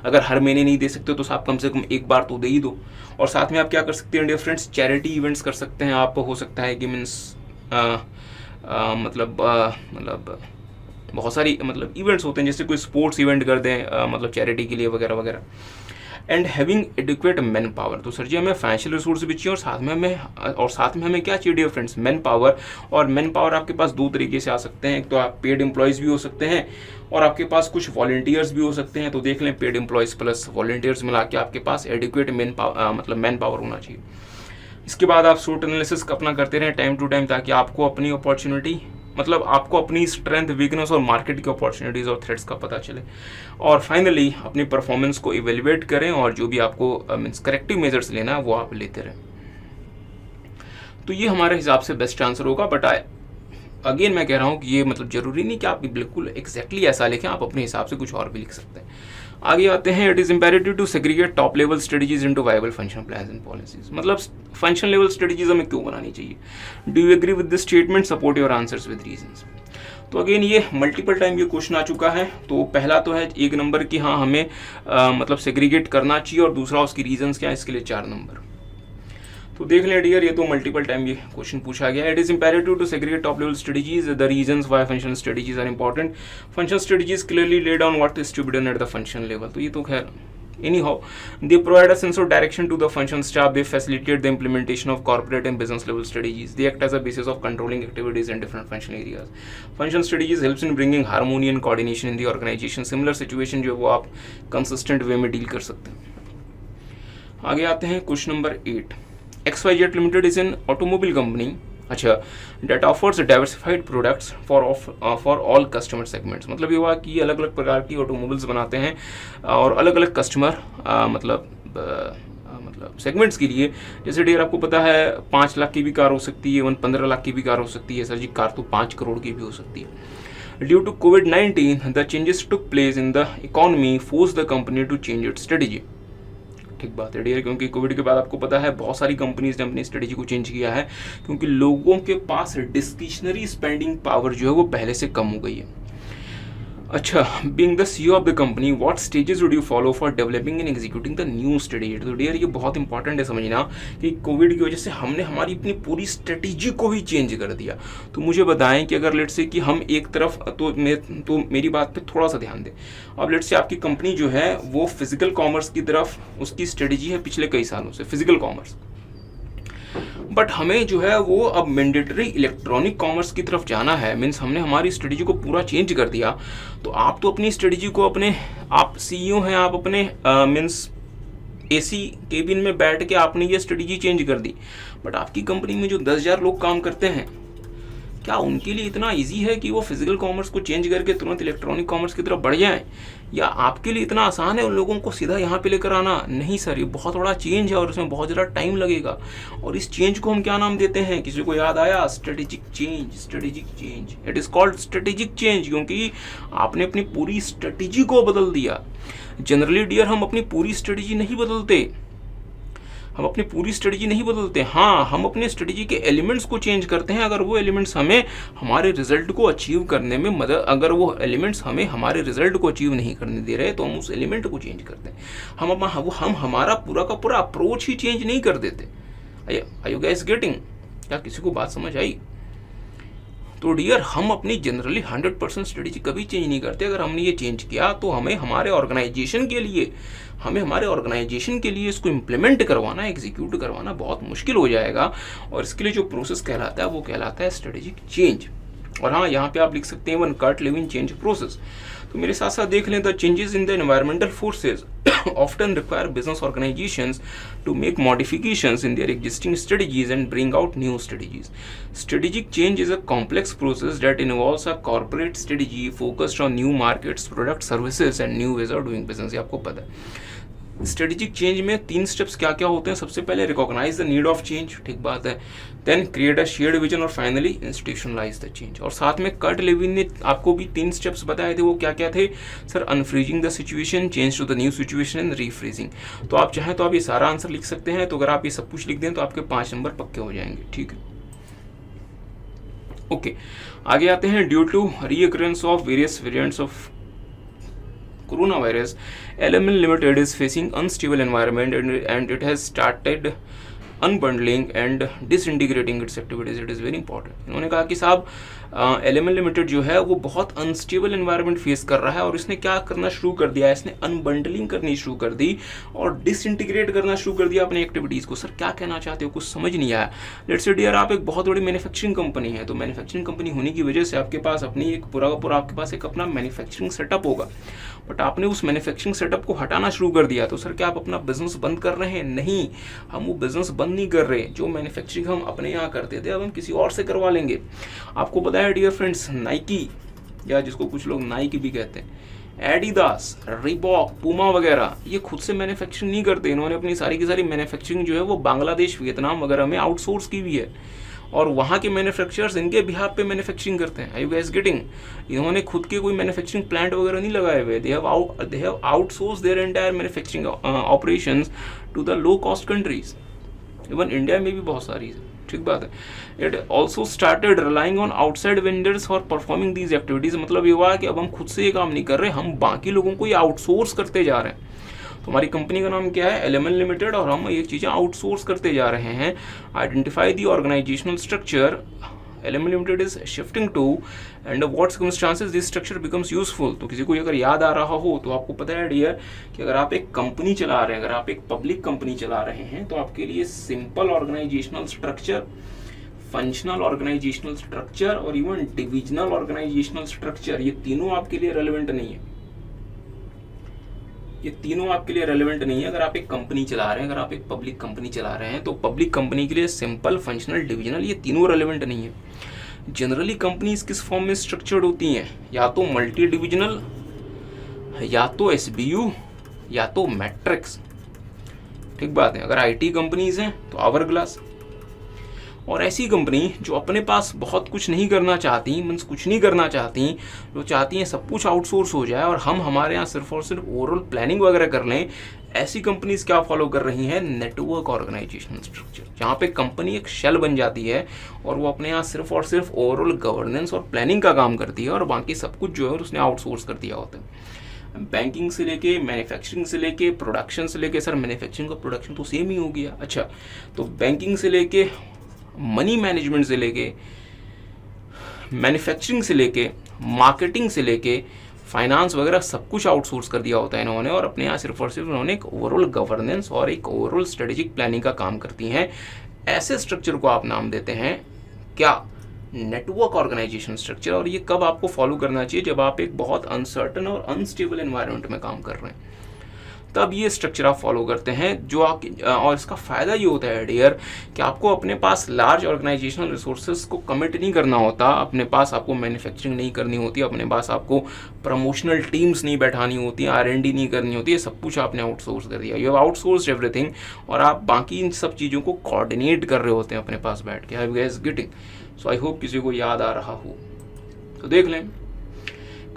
Speaker 1: अगर हर महीने नहीं दे सकते तो आप कम से कम एक बार तो दे ही दो। और साथ में आप क्या कर सकते हैं डियर फ्रेंड्स? चैरिटी इवेंट्स कर सकते हैं आप। हो सकता है कि मीन्स मतलब बहुत सारी मतलब इवेंट्स होते हैं, जैसे कोई स्पोर्ट्स इवेंट कर दें मतलब चैरिटी के लिए वगैरह वगैरह। And having adequate man power, तो सर जी हमें फाइनेंशियल रिसोर्स भी चाहिए और साथ में हमें क्या चाहिए डियर फ्रेंड्स? Man power. और मैन पावर आपके पास 2 तरीके से आ सकते हैं। एक तो आप पेड एम्प्लॉयज़ भी हो सकते हैं और आपके पास कुछ वॉलंटियर्स भी हो सकते हैं। तो देख लें, पेड एम्प्लॉयज़ प्लस वॉलंटियर्स मिला के आपके पास एडिक्वेट मैन पावर होना चाहिए। इसके बाद आप SWOT एनालिसिस अपना करते रहें टाइम टू टाइम, ताकि आपको अपनी अपॉर्चुनिटी, मतलब आपको अपनी स्ट्रेंथ, वीकनेस और मार्केट की अपॉर्चुनिटीज़ और थ्रेट्स का पता चले। और फाइनली अपनी परफॉर्मेंस को इवेल्युएट करें और जो भी आपको मीन्स करेक्टिव मेजर्स लेना है वो आप लेते रहें। तो ये हमारे हिसाब से बेस्ट आंसर होगा। बट अगेन मैं कह रहा हूँ कि ये मतलब ज़रूरी नहीं कि आप बिल्कुल एग्जैक्टली ऐसा लिखें, आप अपने हिसाब से कुछ और भी लिख सकते हैं। आगे आते हैं, it is imperative to segregate top level strategies into viable function plans and policies. मतलब फंक्शन लेवल स्ट्रेटजीज हमें क्यों बनानी चाहिए? Do you agree with this statement? Support your answers with reasons. तो अगेन ये मल्टीपल टाइम ये question आ चुका है। तो पहला तो है 1 नंबर की, हाँ हमें मतलब सेग्रीगेट करना चाहिए, और दूसरा उसकी रीजंस क्या है, इसके लिए 4 नंबर। तो देख लें डियर, ये तो मल्टीपल टाइम ये क्वेश्चन पूछा गया है। It is imperative to segregate top level strategies, the reasons why functional strategies are important. Functional strategies clearly lay down what is to be done at the function level. तो ये तो खैर anyhow, they provide a sense of direction to the function staff. They facilitate the implementation of corporate and business level strategies. They act as a basis of controlling activities in different function areas. Function strategies helps in bringing harmony and coordination in the organization. Similar situation जो वो आप consistent way में deal कर सकते हैं। आगे आते हैं question number 8। XYZ Limited is an automobile company अच्छा that offers diversified products for all customer segments. मतलब ये हुआ कि अलग अलग प्रकार की ऑटोमोबाइल्स बनाते हैं और अलग अलग कस्टमर मतलब सेगमेंट्स के लिए। जैसे डियर आपको पता है 5 लाख की भी कार हो सकती है, 15 लाख की भी कार हो सकती है। सर जी कार तो 5 करोड़ की भी हो सकती है। Due to COVID-19 the changes took place in the economy force the company to change its strategy. ठीक बात है डियर, क्योंकि कोविड के बाद आपको पता है बहुत सारी कंपनीज ने अपनी स्ट्रेटेजी को चेंज किया है, क्योंकि लोगों के पास डिस्क्रिशनरी स्पेंडिंग पावर जो है वो पहले से कम हो गई है। अच्छा, being the CEO of the company what stages would you follow for developing and executing the new strategy. तो डियर ये बहुत इंपॉर्टेंट है समझना कि कोविड की वजह से हमने हमारी अपनी पूरी स्ट्रेटेजी को ही चेंज कर दिया। तो मुझे बताएं कि अगर लेट्स से कि हम एक तरफ तो मेरी बात पे थोड़ा सा ध्यान दें। अब लेट्स से आपकी कंपनी जो है वो फिजिकल कॉमर्स की तरफ उसकी स्ट्रेटेजी है पिछले कई सालों से, फिजिकल कॉमर्स, बट हमें जो है वो अब मैंडेटरी इलेक्ट्रॉनिक कॉमर्स की तरफ जाना है। मीन्स हमने हमारी स्ट्रेटेजी को पूरा चेंज कर दिया। तो आप तो अपनी स्ट्रेटेजी को आप CEO हैं, आप अपने मीन्स AC केबिन में बैठ के आपने ये स्ट्रेटेजी चेंज कर दी, बट आपकी कंपनी में जो 10,000 लोग काम करते हैं, क्या उनके लिए इतना इजी है कि वो फिजिकल कॉमर्स को चेंज करके तुरंत इलेक्ट्रॉनिक कॉमर्स की तरफ बढ़ जाएं? या आपके लिए इतना आसान है उन लोगों को सीधा यहाँ पे लेकर आना? नहीं सर, ये बहुत बड़ा चेंज है और इसमें बहुत ज़्यादा टाइम लगेगा। और इस चेंज को हम क्या नाम देते हैं? किसी को याद आया? Strategic change. Strategic change, it is called strategic change, क्योंकि आपने अपनी पूरी स्ट्रेटेजी को बदल दिया। जनरली डियर हम अपनी पूरी स्ट्रेटेजी नहीं बदलते, हम अपनी पूरी स्ट्रेटजी नहीं बदलते, हाँ हम अपने स्ट्रेटजी के एलिमेंट्स को चेंज करते हैं। अगर वो एलिमेंट्स हमें हमारे रिजल्ट को अचीव करने में मदद, अगर वो एलिमेंट्स हमें हमारे रिजल्ट को अचीव नहीं करने दे रहे तो हम उस एलिमेंट को चेंज करते हैं। हम हमारा पूरा का पूरा अप्रोच ही चेंज नहीं कर देते। Are you guys getting? क्या किसी को बात समझ आई? तो डियर, हम अपनी जनरली 100% स्ट्रेटजी कभी चेंज नहीं करते। अगर हमने ये चेंज किया तो हमें हमारे ऑर्गेनाइजेशन के लिए इसको इम्प्लीमेंट करवाना, एग्जीक्यूट करवाना बहुत मुश्किल हो जाएगा। और इसके लिए जो प्रोसेस कहलाता है वो कहलाता है स्ट्रेटेजिक चेंज। और हाँ, यहाँ पे आप लिख सकते हैं one Kurt Lewin's change process. तो मेरे साथ साथ देख लें, the changes in the environmental forces often require business organizations to make modifications in their existing strategies and bring out new strategies. Strategic change is a complex process that involves a corporate strategy focused on new markets, products, services and new ways of doing business. ये आपको पता है। Strategic change में 3 steps क्या क्या होते हैं? सबसे पहले recognise the need of change, ठीक बात है। Then create a shared vision और फाइनली इंस्टीट्यूशनलाइज द चेंज। और साथ में कर्ट लेविन ने आपको भी 3 स्टेप्स बताए थे, वो क्या क्या थे sir? Unfreezing the situation, change to the new situation and refreezing. तो आप चाहें तो आप ये सारा आंसर लिख सकते हैं। तो अगर आप ये सब कुछ लिख दें तो आपके 5 नंबर पक्के हो जाएंगे, ठीक है। ओके, आगे आते हैं। Due to recurrence of various variants of coronavirus, LML Limited is facing unstable environment and it has started unbundling and disintegrating its activities. It is very important. इन्होंने कहा कि साहब LML लिमिटेड जो है वो बहुत अनस्टेबल एनवायरनमेंट फेस कर रहा है और इसने क्या करना शुरू कर दिया है? इसने अनबंडलिंग करनी शुरू कर दी और डिसइंटीग्रेट करना शुरू कर दिया अपनी एक्टिविटीज़ को। सर क्या कहना चाहते हो? कुछ समझ नहीं आया। लेट्स से डियर, आप एक बहुत बड़ी मैन्युफैक्चरिंग कंपनी है, तो मैन्युफैक्चरिंग कंपनी होने की वजह से आपके पास अपनी एक पूरा का पूरा आपके पास एक अपना मैन्युफैक्चरिंग सेटअप होगा, बट आपने उस मैन्युफैक्चरिंग सेटअप को हटाना शुरू कर दिया। तो सर क्या आप अपना बिजनेस बंद कर रहे हैं? नहीं, हम वो बिजनेस बंद नहीं कर रहे। जो मैन्युफैक्चरिंग हम अपने यहाँ करते थे अब हम किसी और से करवा लेंगे। आपको पता है डियर फ्रेंड्स, नाइकी, या जिसको कुछ लोग नाइकी भी कहते हैं, एडिडास, रिबॉक, पूमा वगैरह, ये खुद से मैन्युफैक्चरिंग नहीं करते। इन्होंने अपनी सारी की सारी मैन्युफैक्चरिंग जो है वो बांग्लादेश, वियतनाम वगैरह में आउटसोर्स की भी है और वहाँ के मैन्युफैक्चरर्स इनके बिहाफ पे मैन्युफैक्चरिंग करते हैं। Are you guys getting? इन्होंने खुद के कोई मैन्युफैक्चरिंग प्लांट वगैरह नहीं लगाए हुए। They have outsource their entire manufacturing operations to the low cost countries. Even India में भी बहुत सारी है, ठीक बात है। It also started relying on outside vendors for performing these activities. मतलब ये हुआ कि अब हम खुद से ये काम नहीं कर रहे, हम बाकी लोगों को ये आउटसोर्स करते जा रहे हैं। तो हमारी कंपनी का नाम क्या है? LML लिमिटेड, और हम ये चीज़ें आउटसोर्स करते जा रहे हैं। Identify the organisational structure LML limited is shifting to and what circumstances this structure becomes useful. तो किसी को अगर याद आ रहा हो तो आपको पता है डियर कि अगर आप एक कंपनी चला रहे हैं, अगर आप एक पब्लिक कंपनी चला रहे हैं, तो आपके लिए simple organisational structure, functional organisational structure और इवन डिविजनल ऑर्गेनाइजेशनल स्ट्रक्चर, ये तीनों आपके लिए रेलेवेंट नहीं है। ये तीनों आपके लिए रेलेवेंट नहीं है अगर आप एक कंपनी चला रहे हैं, अगर आप एक पब्लिक कंपनी चला रहे हैं। तो पब्लिक कंपनी के लिए सिंपल, फंक्शनल, डिविजनल, ये तीनों रेलेवेंट नहीं है। जनरली कंपनीज किस फॉर्म में स्ट्रक्चर्ड होती हैं? या तो मल्टी डिविजनल, या तो SBU, या तो मैट्रिक्स, ठीक बात है। अगर IT कंपनीज हैं तो आवर-ग्लास, और ऐसी कंपनी जो अपने पास बहुत कुछ नहीं करना चाहती, मीन्स कुछ नहीं करना चाहती, जो चाहती हैं सब कुछ आउटसोर्स हो जाए और हम हमारे यहाँ सिर्फ और सिर्फ ओवरऑल प्लानिंग वगैरह कर लें, ऐसी कंपनीज क्या फॉलो कर रही हैं? नेटवर्क ऑर्गेनाइजेशनल स्ट्रक्चर, जहाँ पे कंपनी एक शेल बन जाती है और वो अपने यहाँ सिर्फ और सिर्फ ओवरऑल गवर्नेंस और प्लानिंग का काम करती है और बाकी सब कुछ जो है उसने आउटसोर्स कर दिया होता है। बैंकिंग से लेके, मैन्युफैक्चरिंग से लेके, प्रोडक्शन से लेके, सर मैन्युफैक्चरिंग और प्रोडक्शन तो सेम ही हो गया। अच्छा, तो बैंकिंग से लेके, मनी मैनेजमेंट से लेके, मैन्युफैक्चरिंग से लेके, मार्केटिंग से लेके, फाइनेंस वगैरह सब कुछ आउटसोर्स कर दिया होता है इन्होंने, और अपने यहाँ सिर्फ और सिर्फ उन्होंने एक ओवरऑल गवर्नेंस और एक ओवरऑल स्ट्रेटेजिक प्लानिंग का काम करती हैं। ऐसे स्ट्रक्चर को आप नाम देते हैं क्या? Network organisation structure. और ये कब आपको फॉलो करना चाहिए? जब आप एक बहुत अनसर्टन और अनस्टेबल एनवायरनमेंट में काम कर रहे हैं, तब ये स्ट्रक्चर आप फॉलो करते हैं। जो आप, और इसका फ़ायदा ये होता है डियर कि आपको अपने पास लार्ज ऑर्गेनाइजेशनल रिसोर्सेज को कमिट नहीं करना होता, अपने पास आपको मैन्युफैक्चरिंग नहीं करनी होती, अपने पास आपको प्रमोशनल टीम्स नहीं बैठानी होती, R&D नहीं करनी होती, ये सब कुछ आपने आउटसोर्स कर दिया। यू हैव आउटसोर्स्ड एवरीथिंग, और आप बाकी इन सब चीज़ों को कोऑर्डिनेट कर रहे होते हैं अपने पास बैठ के। Have you guys getting? So I hope किसी को याद आ रहा हो। तो देख लें,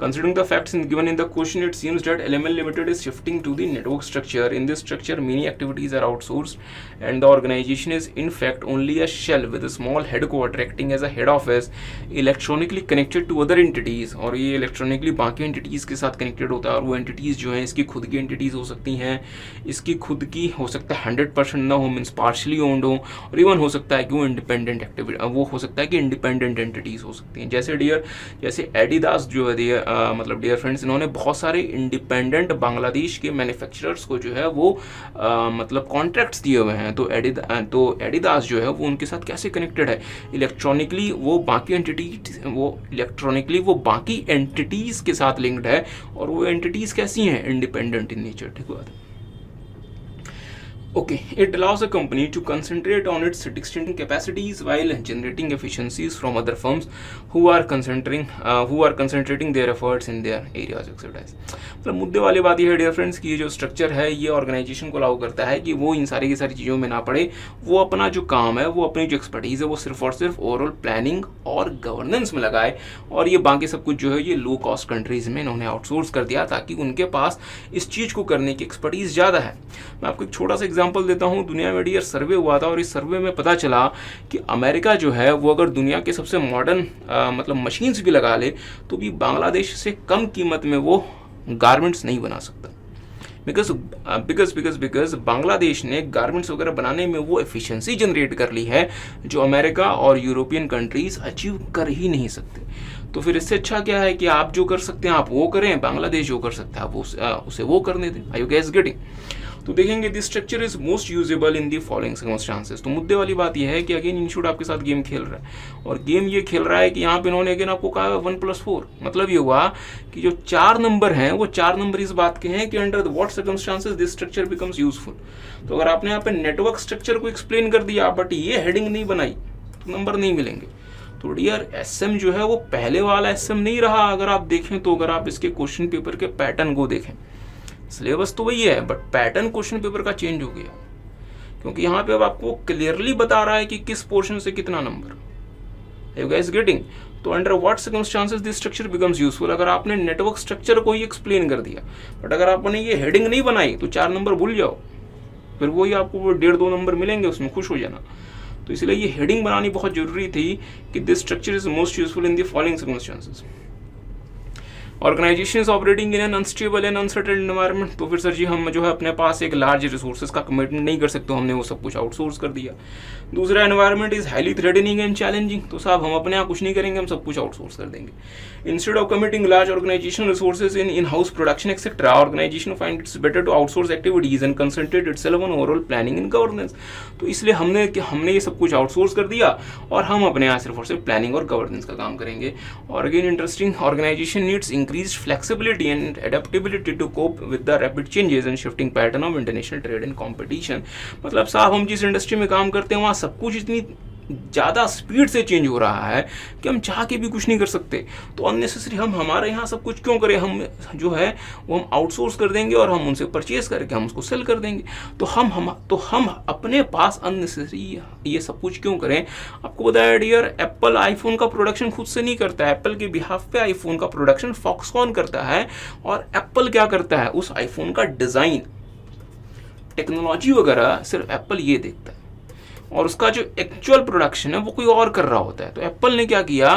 Speaker 1: Considering the facts given in the question, it seems that LML Limited is shifting to the network structure. In this structure, many activities are outsourced, and the organization is in fact only a shell with a small headquarter acting as a head office, electronically connected to other entities. और ये electronically बाकी entities के साथ connected होता है, और वो entities जो हैं इसकी खुद की एंटिटीज़ हो सकती हैं, इसकी खुद की हो सकता है 100% ना हो, मीन्स पार्शली ओन्ड हो, और इवन हो सकता है कि वो इंडिपेंडेंट एक्टिविटी, वो हो सकता है कि इंडिपेंडेंट एंटिटीज़ हो सकती हैं। जैसे एडिडास जो है मतलब डियर फ्रेंड्स, इन्होंने बहुत सारे इंडिपेंडेंट बांग्लादेश के मैन्युफैक्चरर्स को जो है वो मतलब कॉन्ट्रैक्ट्स दिए हुए हैं। तो एडिडास जो है वो उनके साथ कैसे कनेक्टेड है, इलेक्ट्रॉनिकली वो बाकी एंटिटीज़ के साथ लिंक्ड है, और वो एंटिटीज़ कैसी हैं, इंडिपेंडेंट इन नेचर। ठीक बात है। Okay, it allows a company to concentrate on its distinct capacities while generating efficiencies from other firms who are concentrating their efforts in their areas of expertise. मतलब मुद्दे वाली बात ये है डियर फ्रेंड्स कि ये जो स्ट्रक्चर है ये ऑर्गेनाइजेशन को अलाउ करता है कि वो इन सारी की सारी चीज़ों में ना पड़े, वो अपना जो काम है, वो अपनी जो एक्सपर्टीज़ है, वो सिर्फ और सिर्फ ओवरऑल प्लानिंग और गवर्नेंस में लगाए, और ये बाकी सब कुछ जो है ये लो कॉस्ट कंट्रीज़ में इन्होंने आउटसोर्स कर दिया ताकि उनके पास इस चीज़ को करने की एक्सपर्टीज़ ज़्यादा है। मैं आपको एक छोटा सा एग्जांपल देता हूं। दुनिया में डियर सर्वे हुआ था, और इस सर्वे में पता चला कि अमेरिका जो है वो अगर दुनिया के सबसे मॉडर्न मतलब मशीन्स भी लगा ले तो भी बांग्लादेश से कम कीमत में वो गारमेंट्स नहीं बना सकता। बिकॉज बांग्लादेश ने गारमेंट्स वगैरह बनाने में वो एफिशिएंसी जनरेट कर ली है जो अमेरिका और यूरोपियन कंट्रीज अचीव कर ही नहीं सकते। तो फिर इससे अच्छा क्या है कि आप जो कर सकते हैं आप वो करें, बांग्लादेश जो कर सकता है आप उसे वो करने दें। Are you guys getting? तो देखेंगे this structure is most usable in the following circumstances. तो मुद्दे वाली बात यह है कि अगेन इंस्टीट्यूट आपके साथ गेम खेल रहा है, और गेम ये खेल रहा है कि यहाँ पे इन्होंने अगेन आपको कहा 1+4, मतलब ये हुआ कि जो 4 नंबर हैं वो 4 नंबर इस बात के हैं कि under what circumstances this structure becomes useful. तो अगर आपने यहाँ पे नेटवर्क स्ट्रक्चर को एक्सप्लेन कर दिया बट ये हेडिंग नहीं बनाई तो नंबर नहीं मिलेंगे। तो डियर एसएम जो है वो पहले वाला एसएम नहीं रहा। अगर आप देखें तो अगर आप इसके क्वेश्चन पेपर के पैटर्न को देखें, सिलेबस तो वही है बट पैटर्न क्वेश्चन पेपर का चेंज हो गया, क्योंकि यहाँ पे अब आपको क्लियरली बता रहा है कि किस पोर्शन से कितना नंबर। You guys getting? तो under what circumstances this structure becomes useful. अगर आपने नेटवर्क स्ट्रक्चर को ही एक्सप्लेन कर दिया बट अगर आपने ये हेडिंग नहीं बनाई तो 4 नंबर भूल जाओ, फिर वही आपको वो 1.5-2 नंबर मिलेंगे, उसमें खुश हो जाना। तो इसलिए ये हेडिंग बनानी बहुत जरूरी थी कि this structure is most useful in the following circumstances. Organisation is operating in an unstable and uncertain environment. तो फिर सर जी हम जो है अपने पास एक लार्ज रिसोर्सेज का कमिटमेंट नहीं कर सकते, हमने वो सब कुछ आउटसोर्स कर दिया। दूसरा, environment is highly threatening and challenging. तो साहब हम अपने यहाँ कुछ नहीं करेंगे, हम सब कुछ आउटसोर्स कर देंगे। Instead of committing large organisation resources in house production etcetera, organisation find it's better to outsource activities and concentrate itself on overall planning and governance. तो इसलिए हमने ये सब कुछ आउटसोर्स कर दिया और हम अपने यहाँ सिर्फ और सिर्फ प्लानिंग और गवर्नेंस का काम करेंगे। और again interesting, organisation needs increased flexibility and adaptability to cope with the rapid changes and shifting pattern of international trade and competition। मतलब साहब हम जिस इंडस्ट्री में काम करते हैं वहाँ सब कुछ इतनी ज़्यादा स्पीड से चेंज हो रहा है कि हम चाह के भी कुछ नहीं कर सकते। तो अननेसेसरी हम हमारे यहाँ सब कुछ क्यों करें, हम जो है वो हम आउटसोर्स कर देंगे और हम उनसे परचेज करके हम उसको सेल कर देंगे। तो हम अपने पास अननेसेसरी ये सब कुछ क्यों करें। आपको बताया डियर, एप्पल आईफोन का प्रोडक्शन खुद से नहीं करता है, एप्पल के बिहाफ पे आईफोन का प्रोडक्शन फॉक्सकॉन करता है। और एप्पल क्या करता है, उस आईफोन का डिज़ाइन, टेक्नोलॉजी वगैरह सिर्फ एप्पल ये देखता है, और उसका जो एक्चुअल प्रोडक्शन है वो कोई और कर रहा होता है। तो एप्पल ने क्या किया,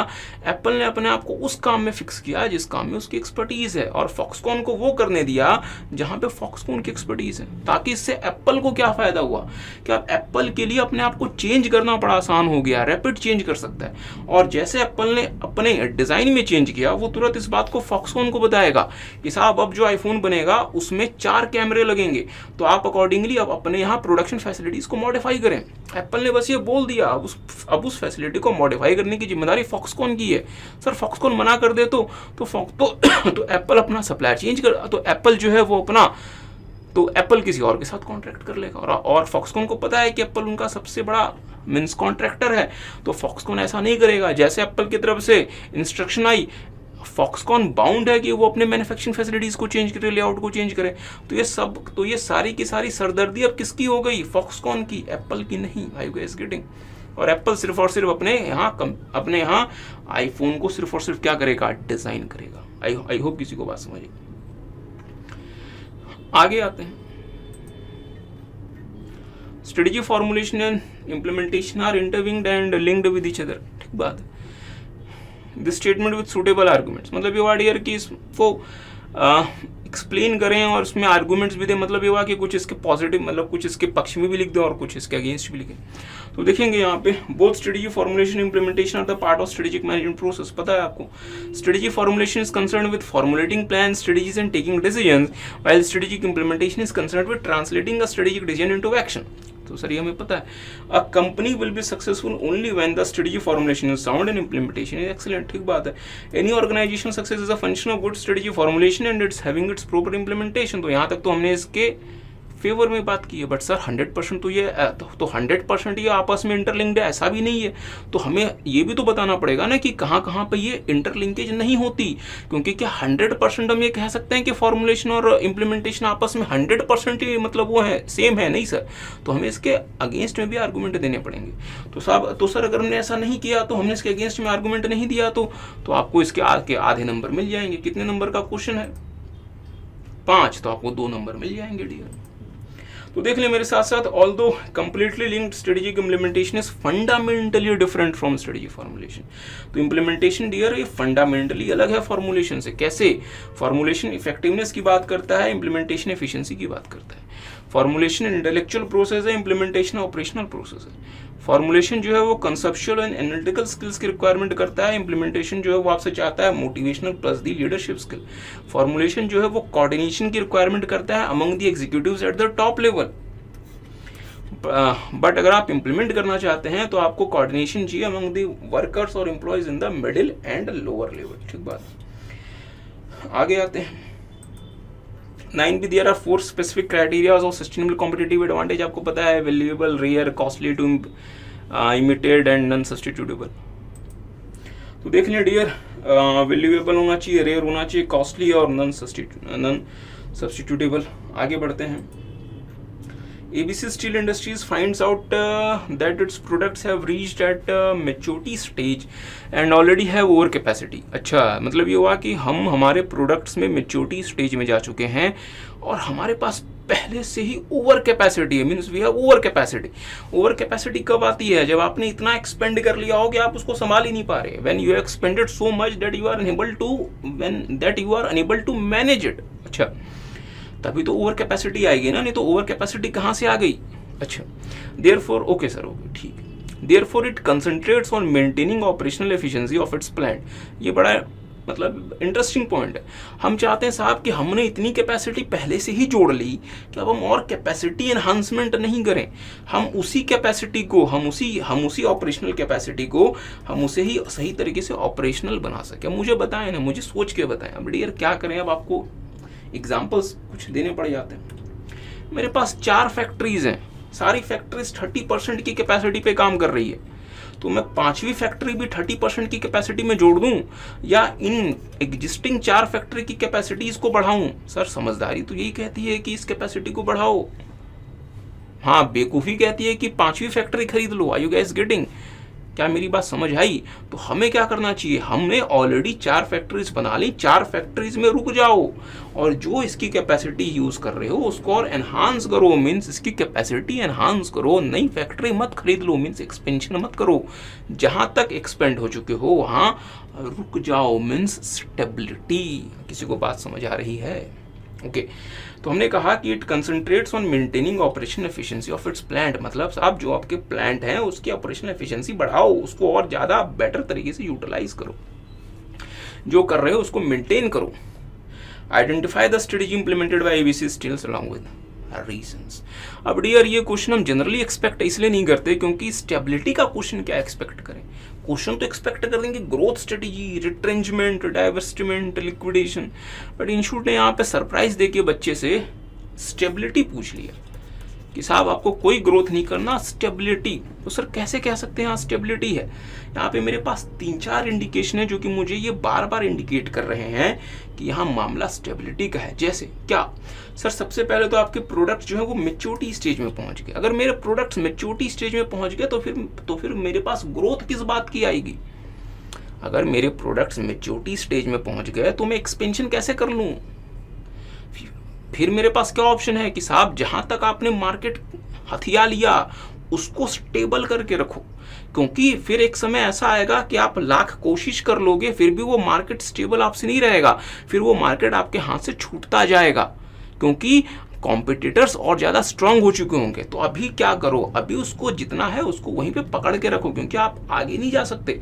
Speaker 1: एप्पल ने अपने आप को उस काम में फिक्स किया जिस काम में उसकी एक्सपर्टीज है, और फॉक्सकॉन को वो करने दिया जहां पे फॉक्सकॉन की एक्सपर्टीज है। ताकि इससे एप्पल को क्या फायदा हुआ कि अब एप्पल के लिए अपने आप को चेंज करना बड़ा आसान हो गया, रैपिड चेंज कर सकता है। और जैसे एप्पल ने अपने डिजाइन में चेंज किया, वो तुरंत इस बात को फॉक्सकॉन को बताएगा कि साहब अब जो आईफोन बनेगा उसमें 4 कैमरे लगेंगे, तो आप अकॉर्डिंगली अब अपने यहाँ प्रोडक्शन फैसिलिटीज को मॉडिफाई करें। एप्पल ने बस ये बोल दिया, अब उस फैसिलिटी को मॉडिफाई करने की जिम्मेदारी फॉक्सकॉन की है। सर फॉक्सकॉन मना कर दे तो एप्पल अपना सप्लायर चेंज कर, तो एप्पल जो है वो अपना, तो एप्पल किसी और के साथ कॉन्ट्रैक्ट कर लेगा। और फॉक्सकॉन को पता है कि एप्पल उनका सबसे बड़ा मीन्स कॉन्ट्रैक्टर है, तो फॉक्सकॉन ऐसा नहीं करेगा। जैसे एप्पल की तरफ से इंस्ट्रक्शन आई, फॉक्सकॉन बाउंड है कि वो अपने मैन्युफैक्चरिंग फैसिलिटीज को चेंज करे, लेआउट को चेंज करे। तो ये सारी की सारी सरदर्दी अब किसकी हो गई, फॉक्सकॉन की, एप्पल की नहीं। आई गाइस गेटिंग? और एप्पल सिर्फ और सिर्फ अपने यहाँ आईफोन को सिर्फ और सिर्फ क्या करेगा, डिजाइन करेगा। आई होप किसी को बात समझे। आगे आते हैं, strategy formulation and implementation are intertwined and linked with each other. ठीक बात है। This statement with suitable arguments, मतलब ये वर्ड ईयर की इसको एक्सप्लेन करें और उसमें आर्गुमेंट्स भी दें, मतलब ये हुआ कि कुछ इसके पॉजिटिव, मतलब कुछ इसके पक्ष में भी लिख दें और कुछ इसके अगेंस्ट भी लिखें। तो देखेंगे यहाँ पे both strategy formulation implementation are the part of strategic management process. पता है आपको, strategy formulation is concerned with formulating plan, strategies and taking decisions, while strategic implementation is concerned with translating a strategic decision into action. तो sir ये हमें पता है, a company will be successful only when the strategy formulation is sound and implementation is excellent. ठीक बात है। Any organisation success is a function of good strategy formulation and it's having its proper implementation. तो यहाँ तक तो हमने इसके favour में बात की है, बट सर 100% तो ये तो 100% ये आपस में इंटरलिंक्ड है ऐसा भी नहीं है। तो हमें ये भी तो बताना पड़ेगा ना कि कहाँ कहाँ पे ये इंटरलिंकेज नहीं होती, क्योंकि क्या 100% हम ये कह सकते हैं कि फॉर्मुलेशन और इम्प्लीमेंटेशन आपस में 100% ही मतलब वो है, सेम है? नहीं सर। तो हमें इसके अगेंस्ट में भी आर्गूमेंट देने पड़ेंगे। तो सर अगर हमने ऐसा नहीं किया, तो हमने इसके अगेंस्ट में आर्गूमेंट नहीं दिया, तो आपको इसके आधे नंबर मिल जाएंगे। कितने नंबर का क्वेश्चन है? 5, तो आपको 2 नंबर मिल जाएंगे डियर। तो देख ले मेरे साथ साथ, although completely linked strategic implementation is fundamentally different from strategy formulation. तो इम्प्लीमेंटेशन डियर ये फंडामेंटली अलग है फॉर्मुलेशन से। कैसे? फॉर्मुलेशन इफेक्टिवनेस की बात करता है, इम्प्लीमेंटेशन एफिशिएंसी की बात करता है। फॉर्मुलेशन इंटेलेक्चुअल प्रोसेस है, इम्प्लीमेंटेशन ऑपरेशनल प्रोसेस है। फॉर्मुलेशन जो है वो कंसेप्चुअल एंड एनालिटिकल स्किल्स की रिक्वायरमेंट करता है, इम्प्लीमेंटेशन जो है वो आपसे चाहता है मोटिवेशनल प्लस दी लीडरशिप स्किल। फॉर्मुलेशन जो है वो कोऑर्डिनेशन की रिक्वायरमेंट करता है among the executives at the top level. But अगर आप इंप्लीमेंट करना चाहते हैं तो आपको कोऑर्डिनेशन चाहिए अमंग दी वर्कर्स और employees in the middle and lower level. ठीक बात। आगे आते हैं 9B, there are 4 specific criteria of sustainable competitive advantage। आपको पता है, valuable, rare, costly to imitate and non substitutable। तो देख लें डियर, valuable होना चाहिए, rare होना चाहिए, costly और non substitutable। आगे बढ़ते हैं। ABC Steel Industries finds out that its products have reached at maturity stage and already have over capacity। अच्छा, मतलब ये हुआ कि हम हमारे प्रोडक्ट्स में मेच्योरिटी स्टेज में जा चुके हैं और हमारे पास पहले से ही ओवर कैपेसिटी है। Means we have over capacity. Over capacity कब आती है? जब आपने इतना एक्सपेंड कर लिया हो कि आप उसको संभाल ही नहीं पा रहे। When you expanded so much that you are unable to manage it. अच्छा, तभी तो ओवर कैपेसिटी आएगी ना, नहीं तो ओवर कैपेसिटी कहाँ से आ गई? अच्छा, देयरफॉर ओके सर, ओके ठीक है। Therefore it concentrates on maintaining operational efficiency of its plant. ये बड़ा मतलब इंटरेस्टिंग पॉइंट है। हम चाहते हैं साहब कि हमने इतनी कैपेसिटी पहले से ही जोड़ ली कि अब हम और कैपेसिटी एनहांसमेंट नहीं करें। हम उसी कैपेसिटी को, हम उसी ऑपरेशनल कैपेसिटी को हम उसे ही सही तरीके से ऑपरेशनल बना सकें। मुझे बताएं ना, मुझे सोच के बताएं। अब डियर क्या करें, अब आपको एग्जाम्पल्स कुछ देने पड़ जाते हैं। मेरे पास 4 फैक्ट्रीज हैं, सारी फैक्ट्रीज 30% की कैपेसिटी पे काम कर रही है, तो मैं 5वीं फैक्ट्री भी 30% की कैपेसिटी में जोड़ दूं या इन एग्जिस्टिंग 4 फैक्ट्री की कैपेसिटीज को बढ़ाऊं? सर समझदारी तो यही कहती है कि इस कैपेसिटी को बढ़ाओ। हाँ, बेवकूफ़ी कहती है कि 5वीं फैक्ट्री खरीद लो। Are you guys getting? क्या मेरी बात समझ आई? तो हमें क्या करना चाहिए? हमने ऑलरेडी 4 फैक्ट्रीज बना ली, 4 फैक्ट्रीज में रुक जाओ और जो इसकी कैपेसिटी यूज कर रहे हो उसको और एनहांस करो। मीन्स इसकी कैपेसिटी एनहांस करो, नई फैक्ट्री मत खरीद लो, मीन्स एक्सपेंशन मत करो। जहां तक एक्सपेंड हो चुके हो वहां रुक जाओ, मीन्स स्टेबिलिटी। किसी को बात समझ आ रही है? ओके तो हमने कहा कि it concentrates on maintaining operation efficiency of its plant. मतलब साहब जो आपके प्लांट हैं उसकी ऑपरेशनल एफिशिएंसी बढ़ाओ, उसको और ज़्यादा बेटर तरीके से यूटिलाइज करो, जो कर रहे हो उसको मेंटेन करो। Identify the strategy implemented by ABC Steels along with reasons. अब डियर ये क्वेश्चन हम जनरली एक्सपेक्ट इसलिए नहीं करते क्योंकि स्टेबिलिटी का क्वेश्चन क्या एक्सपेक्ट करें? क्वेश्चन तो एक्सपेक्ट कर देंगे growth strategy, retrenchment, divestment, liquidation, but institute ने यहाँ पे सरप्राइज देके बच्चे से स्टेबिलिटी पूछ लिया कि साहब आपको कोई ग्रोथ नहीं करना, स्टेबिलिटी। तो सर कैसे कह सकते हैं यहाँ स्टेबिलिटी है? यहाँ पे मेरे पास 3-4 इंडिकेशन है जो कि मुझे ये बार बार इंडिकेट कर रहे हैं कि यहाँ मामला स्टेबिलिटी का है। जैसे क्या? सर सबसे पहले तो आपके प्रोडक्ट जो है वो मैच्योरिटी स्टेज में पहुंच गए। अगर मेरे प्रोडक्ट्स मैच्योरिटी स्टेज में पहुंच गए तो फिर मेरे पास ग्रोथ किस बात की आएगी? अगर मेरे प्रोडक्ट्स मेच्योरिटी स्टेज में पहुंच गए तो मैं एक्सपेंशन कैसे कर लूँ? फिर मेरे पास क्या ऑप्शन है कि साहब जहां तक आपने मार्केट हथिया लिया उसको स्टेबल करके रखो, क्योंकि फिर एक समय ऐसा आएगा कि आप लाख कोशिश कर लोगे फिर भी वो मार्केट स्टेबल आपसे नहीं रहेगा, फिर वो मार्केट आपके हाथ से छूटता जाएगा, क्योंकि कॉम्पिटिटर्स और ज़्यादा स्ट्रांग हो चुके होंगे। तो अभी क्या करो, अभी उसको जितना है उसको वहीं पे पकड़ के रखो, क्योंकि आप आगे नहीं जा सकते।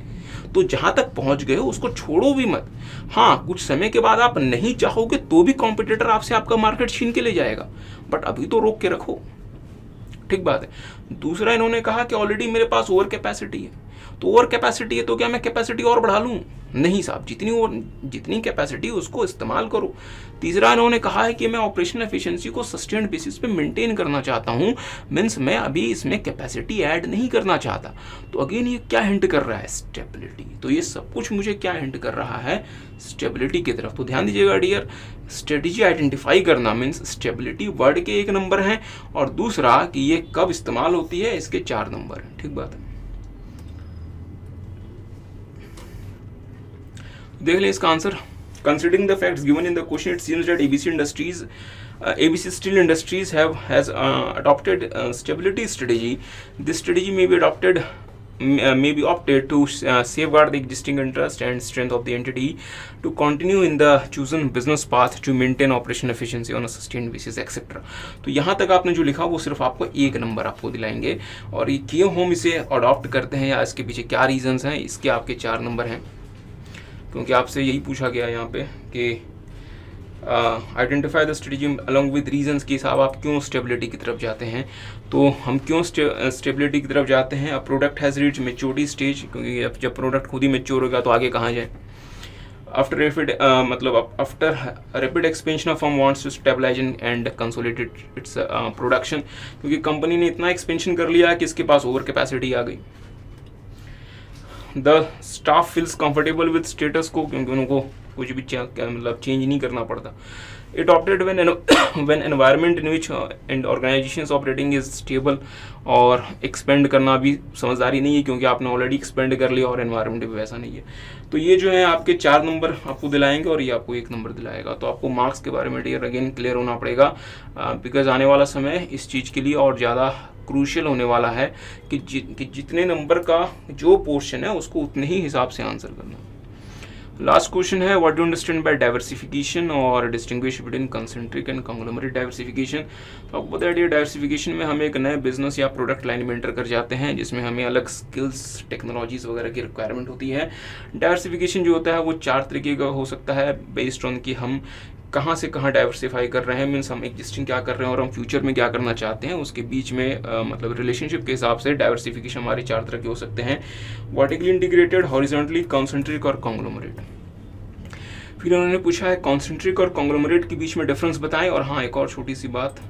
Speaker 1: तो जहां तक पहुंच गए हो उसको छोड़ो भी मत। हाँ, कुछ समय के बाद आप नहीं चाहोगे तो भी कॉम्पिटिटर आपसे आपका मार्केट छीन के ले जाएगा, बट अभी तो रोक के रखो। ठीक बात है। दूसरा, इन्होंने कहा कि ऑलरेडी मेरे पास ओवर कैपेसिटी है, तो ओवर कैपेसिटी है तो क्या मैं कैपेसिटी और बढ़ा लूँ? नहीं साहब, जितनी कैपेसिटी उसको इस्तेमाल करो। तीसरा, इन्होंने कहा है कि मैं ऑपरेशनल एफिशिएंसी को सस्टेन्ड बेसिस पे मेंटेन करना चाहता हूँ, मीन्स मैं अभी इसमें कैपेसिटी ऐड नहीं करना चाहता। तो अगेन ये क्या हिंट कर रहा है? स्टेबिलिटी। तो ये सब कुछ मुझे क्या हिंट कर रहा है? स्टेबिलिटी की तरफ। तो ध्यान दीजिएगा डियर, स्ट्रेटेजी आइडेंटिफाई करना मीन्स स्टेबिलिटी वर्ड के 1 नंबर हैं, और दूसरा कि ये कब इस्तेमाल होती है इसके 4 नंबर हैं। ठीक बात है। देख लें इसका answer. Considering the facts given in the question, it seems that ABC Steel Industries has adopted stability strategy. This strategy may be opted to safeguard the existing interest and strength of the entity to continue in the chosen business path to maintain operation efficiency on a sustained basis, etc. तो यहाँ तक आपने जो लिखा वो सिर्फ आपको 1 number आपको दिलाएंगे, और ये क्यों हम इसे अडॉप्ट करते हैं या इसके पीछे क्या रीजंस हैं, इसके आपके 4 नंबर हैं, क्योंकि आपसे यही पूछा गया यहाँ पे कि identify the strategy along with reasons कि साहब आप क्यों स्टेबिलिटी की तरफ जाते हैं। तो हम क्यों स्टेबिलिटी की तरफ जाते हैं? अब product has reach maturity stage, क्योंकि जब प्रोडक्ट खुद ही मेच्योर होगा तो आगे कहाँ जाए। After rapid expansion of firm wants to stabilise and consolidate its production, क्योंकि कंपनी ने इतना एक्सपेंशन कर लिया कि इसके पास ओवर कैपेसिटी आ गई। The staff feels comfortable with status को, क्योंकि उनको कुछ भी मतलब चेंज नहीं करना पड़ता। It opted when environment in which and organisations operating is stable, और एक्सपेंड करना भी समझदारी नहीं है, क्योंकि आपने ऑलरेडी एक्सपेंड कर लिया और एनवायरनमेंट भी वैसा नहीं है। तो ये जो है आपके 4 नंबर आपको दिलाएंगे और ये आपको 1 नंबर दिलाएगा। तो आपको मार्क्स के बारे में डियर अगेन क्लियर होना पड़ेगा, बिकॉज आने वाला समय इस चीज़ के लिए और ज़्यादा क्रूशियल होने वाला है कि जितने नंबर का जो पोर्शन है उसको उतने ही हिसाब से आंसर करना। लास्ट क्वेश्चन है, what do understand by diversification और distinguish between concentric and conglomerate diversification. तो आपको पता है डाइवर्सिफिकेशन में हम एक नए बिजनेस या प्रोडक्ट लाइन में एंटर कर जाते हैं, जिसमें हमें अलग स्किल्स टेक्नोलॉजीज वगैरह की रिक्वायरमेंट होती है। डाइवर्सिफिकेशन जो होता है वो 4 तरीके का हो सकता है, बेस्ड ऑन कि हम कहाँ से कहाँ डाइवर्सिफाई कर रहे हैं, मीन्स हम एग्जिस्टिंग क्या कर रहे हैं और हम फ्यूचर में क्या करना चाहते हैं, उसके बीच में मतलब रिलेशनशिप के हिसाब से डाइवर्सिफिकेशन हमारे 4 तरह के हो सकते हैं, वर्टिकली इंटीग्रेटेड, हॉरिजॉन्टली, कॉन्सेंट्रिक और कॉन्ग्लोमरेट। फिर उन्होंने पूछा है कॉन्सेंट्रिक और कॉन्ग्लोमरेट के बीच में डिफरेंस बताएं। और हाँ, एक और छोटी सी बात,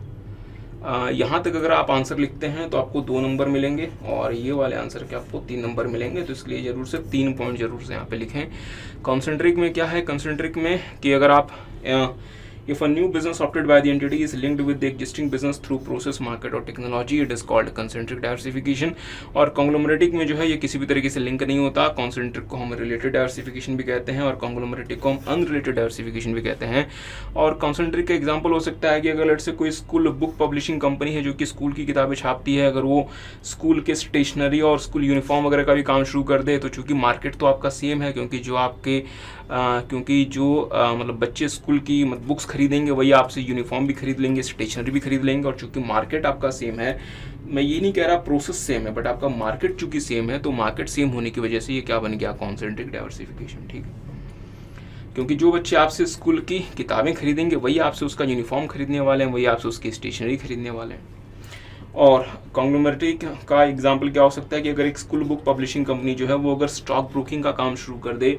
Speaker 1: यहाँ तक अगर आप आंसर लिखते हैं तो आपको 2 नंबर मिलेंगे, और ये वाले आंसर के आपको 3 नंबर मिलेंगे। तो इसके लिए जरूर से 3 पॉइंट जरूर से यहाँ पे लिखें। कॉन्सेंट्रिक में क्या है? कॉन्सेंट्रिक में कि अगर आप if a new business opted by the entity is linked with the existing business through process, market और technology, it is called concentric diversification। और conglomeratic में जो है ये किसी भी तरीके से लिंक नहीं होता। concentric को हम related diversification भी कहते हैं और conglomeratic को हम unrelated diversification भी कहते हैं। और concentric का एग्जाम्पल हो सकता है कि अगर लेट्स से कोई स्कूल बुक पब्लिशिंग कंपनी है जो कि स्कूल की किताबें छापती है, अगर वो स्कूल के स्टेशनरी और स्कूल यूनिफॉर्म वगैरह का भी काम शुरू कर दे, तो चूंकि मार्केट तो आपका सेम है, क्योंकि जो मतलब बच्चे स्कूल की बुक्स खरीदेंगे वही आपसे यूनिफॉर्म भी खरीद लेंगे, स्टेशनरी भी खरीद लेंगे। और चूंकि मार्केट आपका सेम है, मैं ये नहीं कह रहा प्रोसेस सेम है, बट आपका मार्केट चूंकि सेम है, तो मार्केट सेम होने की वजह से ये क्या बन गया? Concentric diversification. ठीक है, क्योंकि जो बच्चे आपसे स्कूल की किताबें खरीदेंगे वही आपसे उसका यूनिफॉर्म खरीदने वाले हैं, वही आपसे उसकी स्टेशनरी खरीदने वाले हैं। और कॉन्ग्लोमरेटिक का एग्जांपल क्या हो सकता है कि अगर एक स्कूल बुक पब्लिशिंग कंपनी जो है वो अगर स्टॉक ब्रोकिंग का काम शुरू कर दे,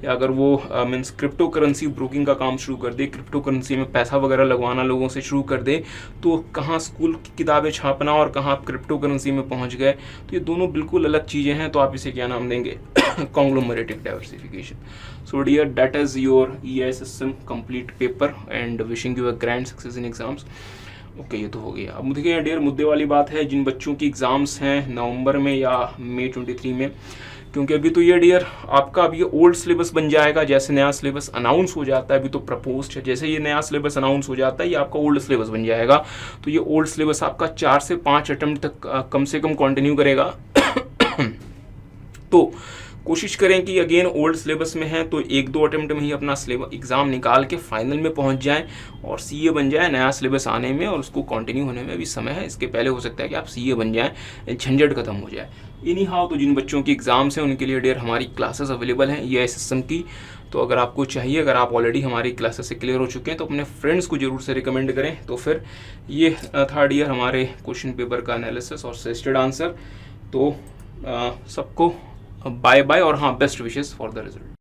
Speaker 1: या अगर वो मीन्स क्रिप्टो करेंसी ब्रोकिंग का काम शुरू कर दे, क्रिप्टो करेंसी में पैसा वगैरह लगवाना लोगों से शुरू कर दे, तो कहाँ स्कूल की किताबें छापना और कहाँ आप क्रिप्टो करेंसी में पहुँच गए, तो ये दोनों बिल्कुल अलग चीज़ें हैं। तो आप इसे क्या नाम देंगे? Conglomeratic diversification. So dear, that is your EISSM complete paper and wishing you a grand success in exams. Okay, ये तो हो गया। अब देखिए डियर, मुद्दे वाली बात है, जिन बच्चों की एग्ज़ाम्स हैं नवंबर में या मई 23 में, क्योंकि अभी तो ये डियर आपका अब ये ओल्ड सिलेबस बन जाएगा। जैसे नया सिलेबस अनाउंस हो जाता है, अभी तो प्रपोज्ड है, जैसे ये नया सिलेबस अनाउंस हो जाता है ये आपका ओल्ड सिलेबस बन जाएगा। तो ये ओल्ड सिलेबस आपका 4 से 5 अटेम्प्ट तक कम से कम कंटिन्यू करेगा। तो कोशिश करें कि अगेन ओल्ड सिलेबस में है तो 1-2 अटेम्प्ट में ही अपना सिलेबस एग्ज़ाम निकाल के फाइनल में पहुंच जाएं और सीए बन जाए। नया सिलेबस आने में और उसको कंटिन्यू होने में भी समय है, इसके पहले हो सकता है कि आप सीए बन जाएं, झंझट खत्म हो जाए। एनी हाउ, तो जिन बच्चों की एग्ज़ाम्स हैं उनके लिए डियर हमारी क्लासेस अवेलेबल हैं EISSM की। तो अगर आपको चाहिए, अगर आप ऑलरेडी हमारी क्लासेस से क्लियर हो चुके हैं तो अपने फ्रेंड्स को जरूर से रिकमेंड करें। तो फिर ये था डियर हमारे क्वेश्चन पेपर का एनालिसिस और सजेस्टेड आंसर। तो सबको बाय बाय और हाँ, best wishes for the result.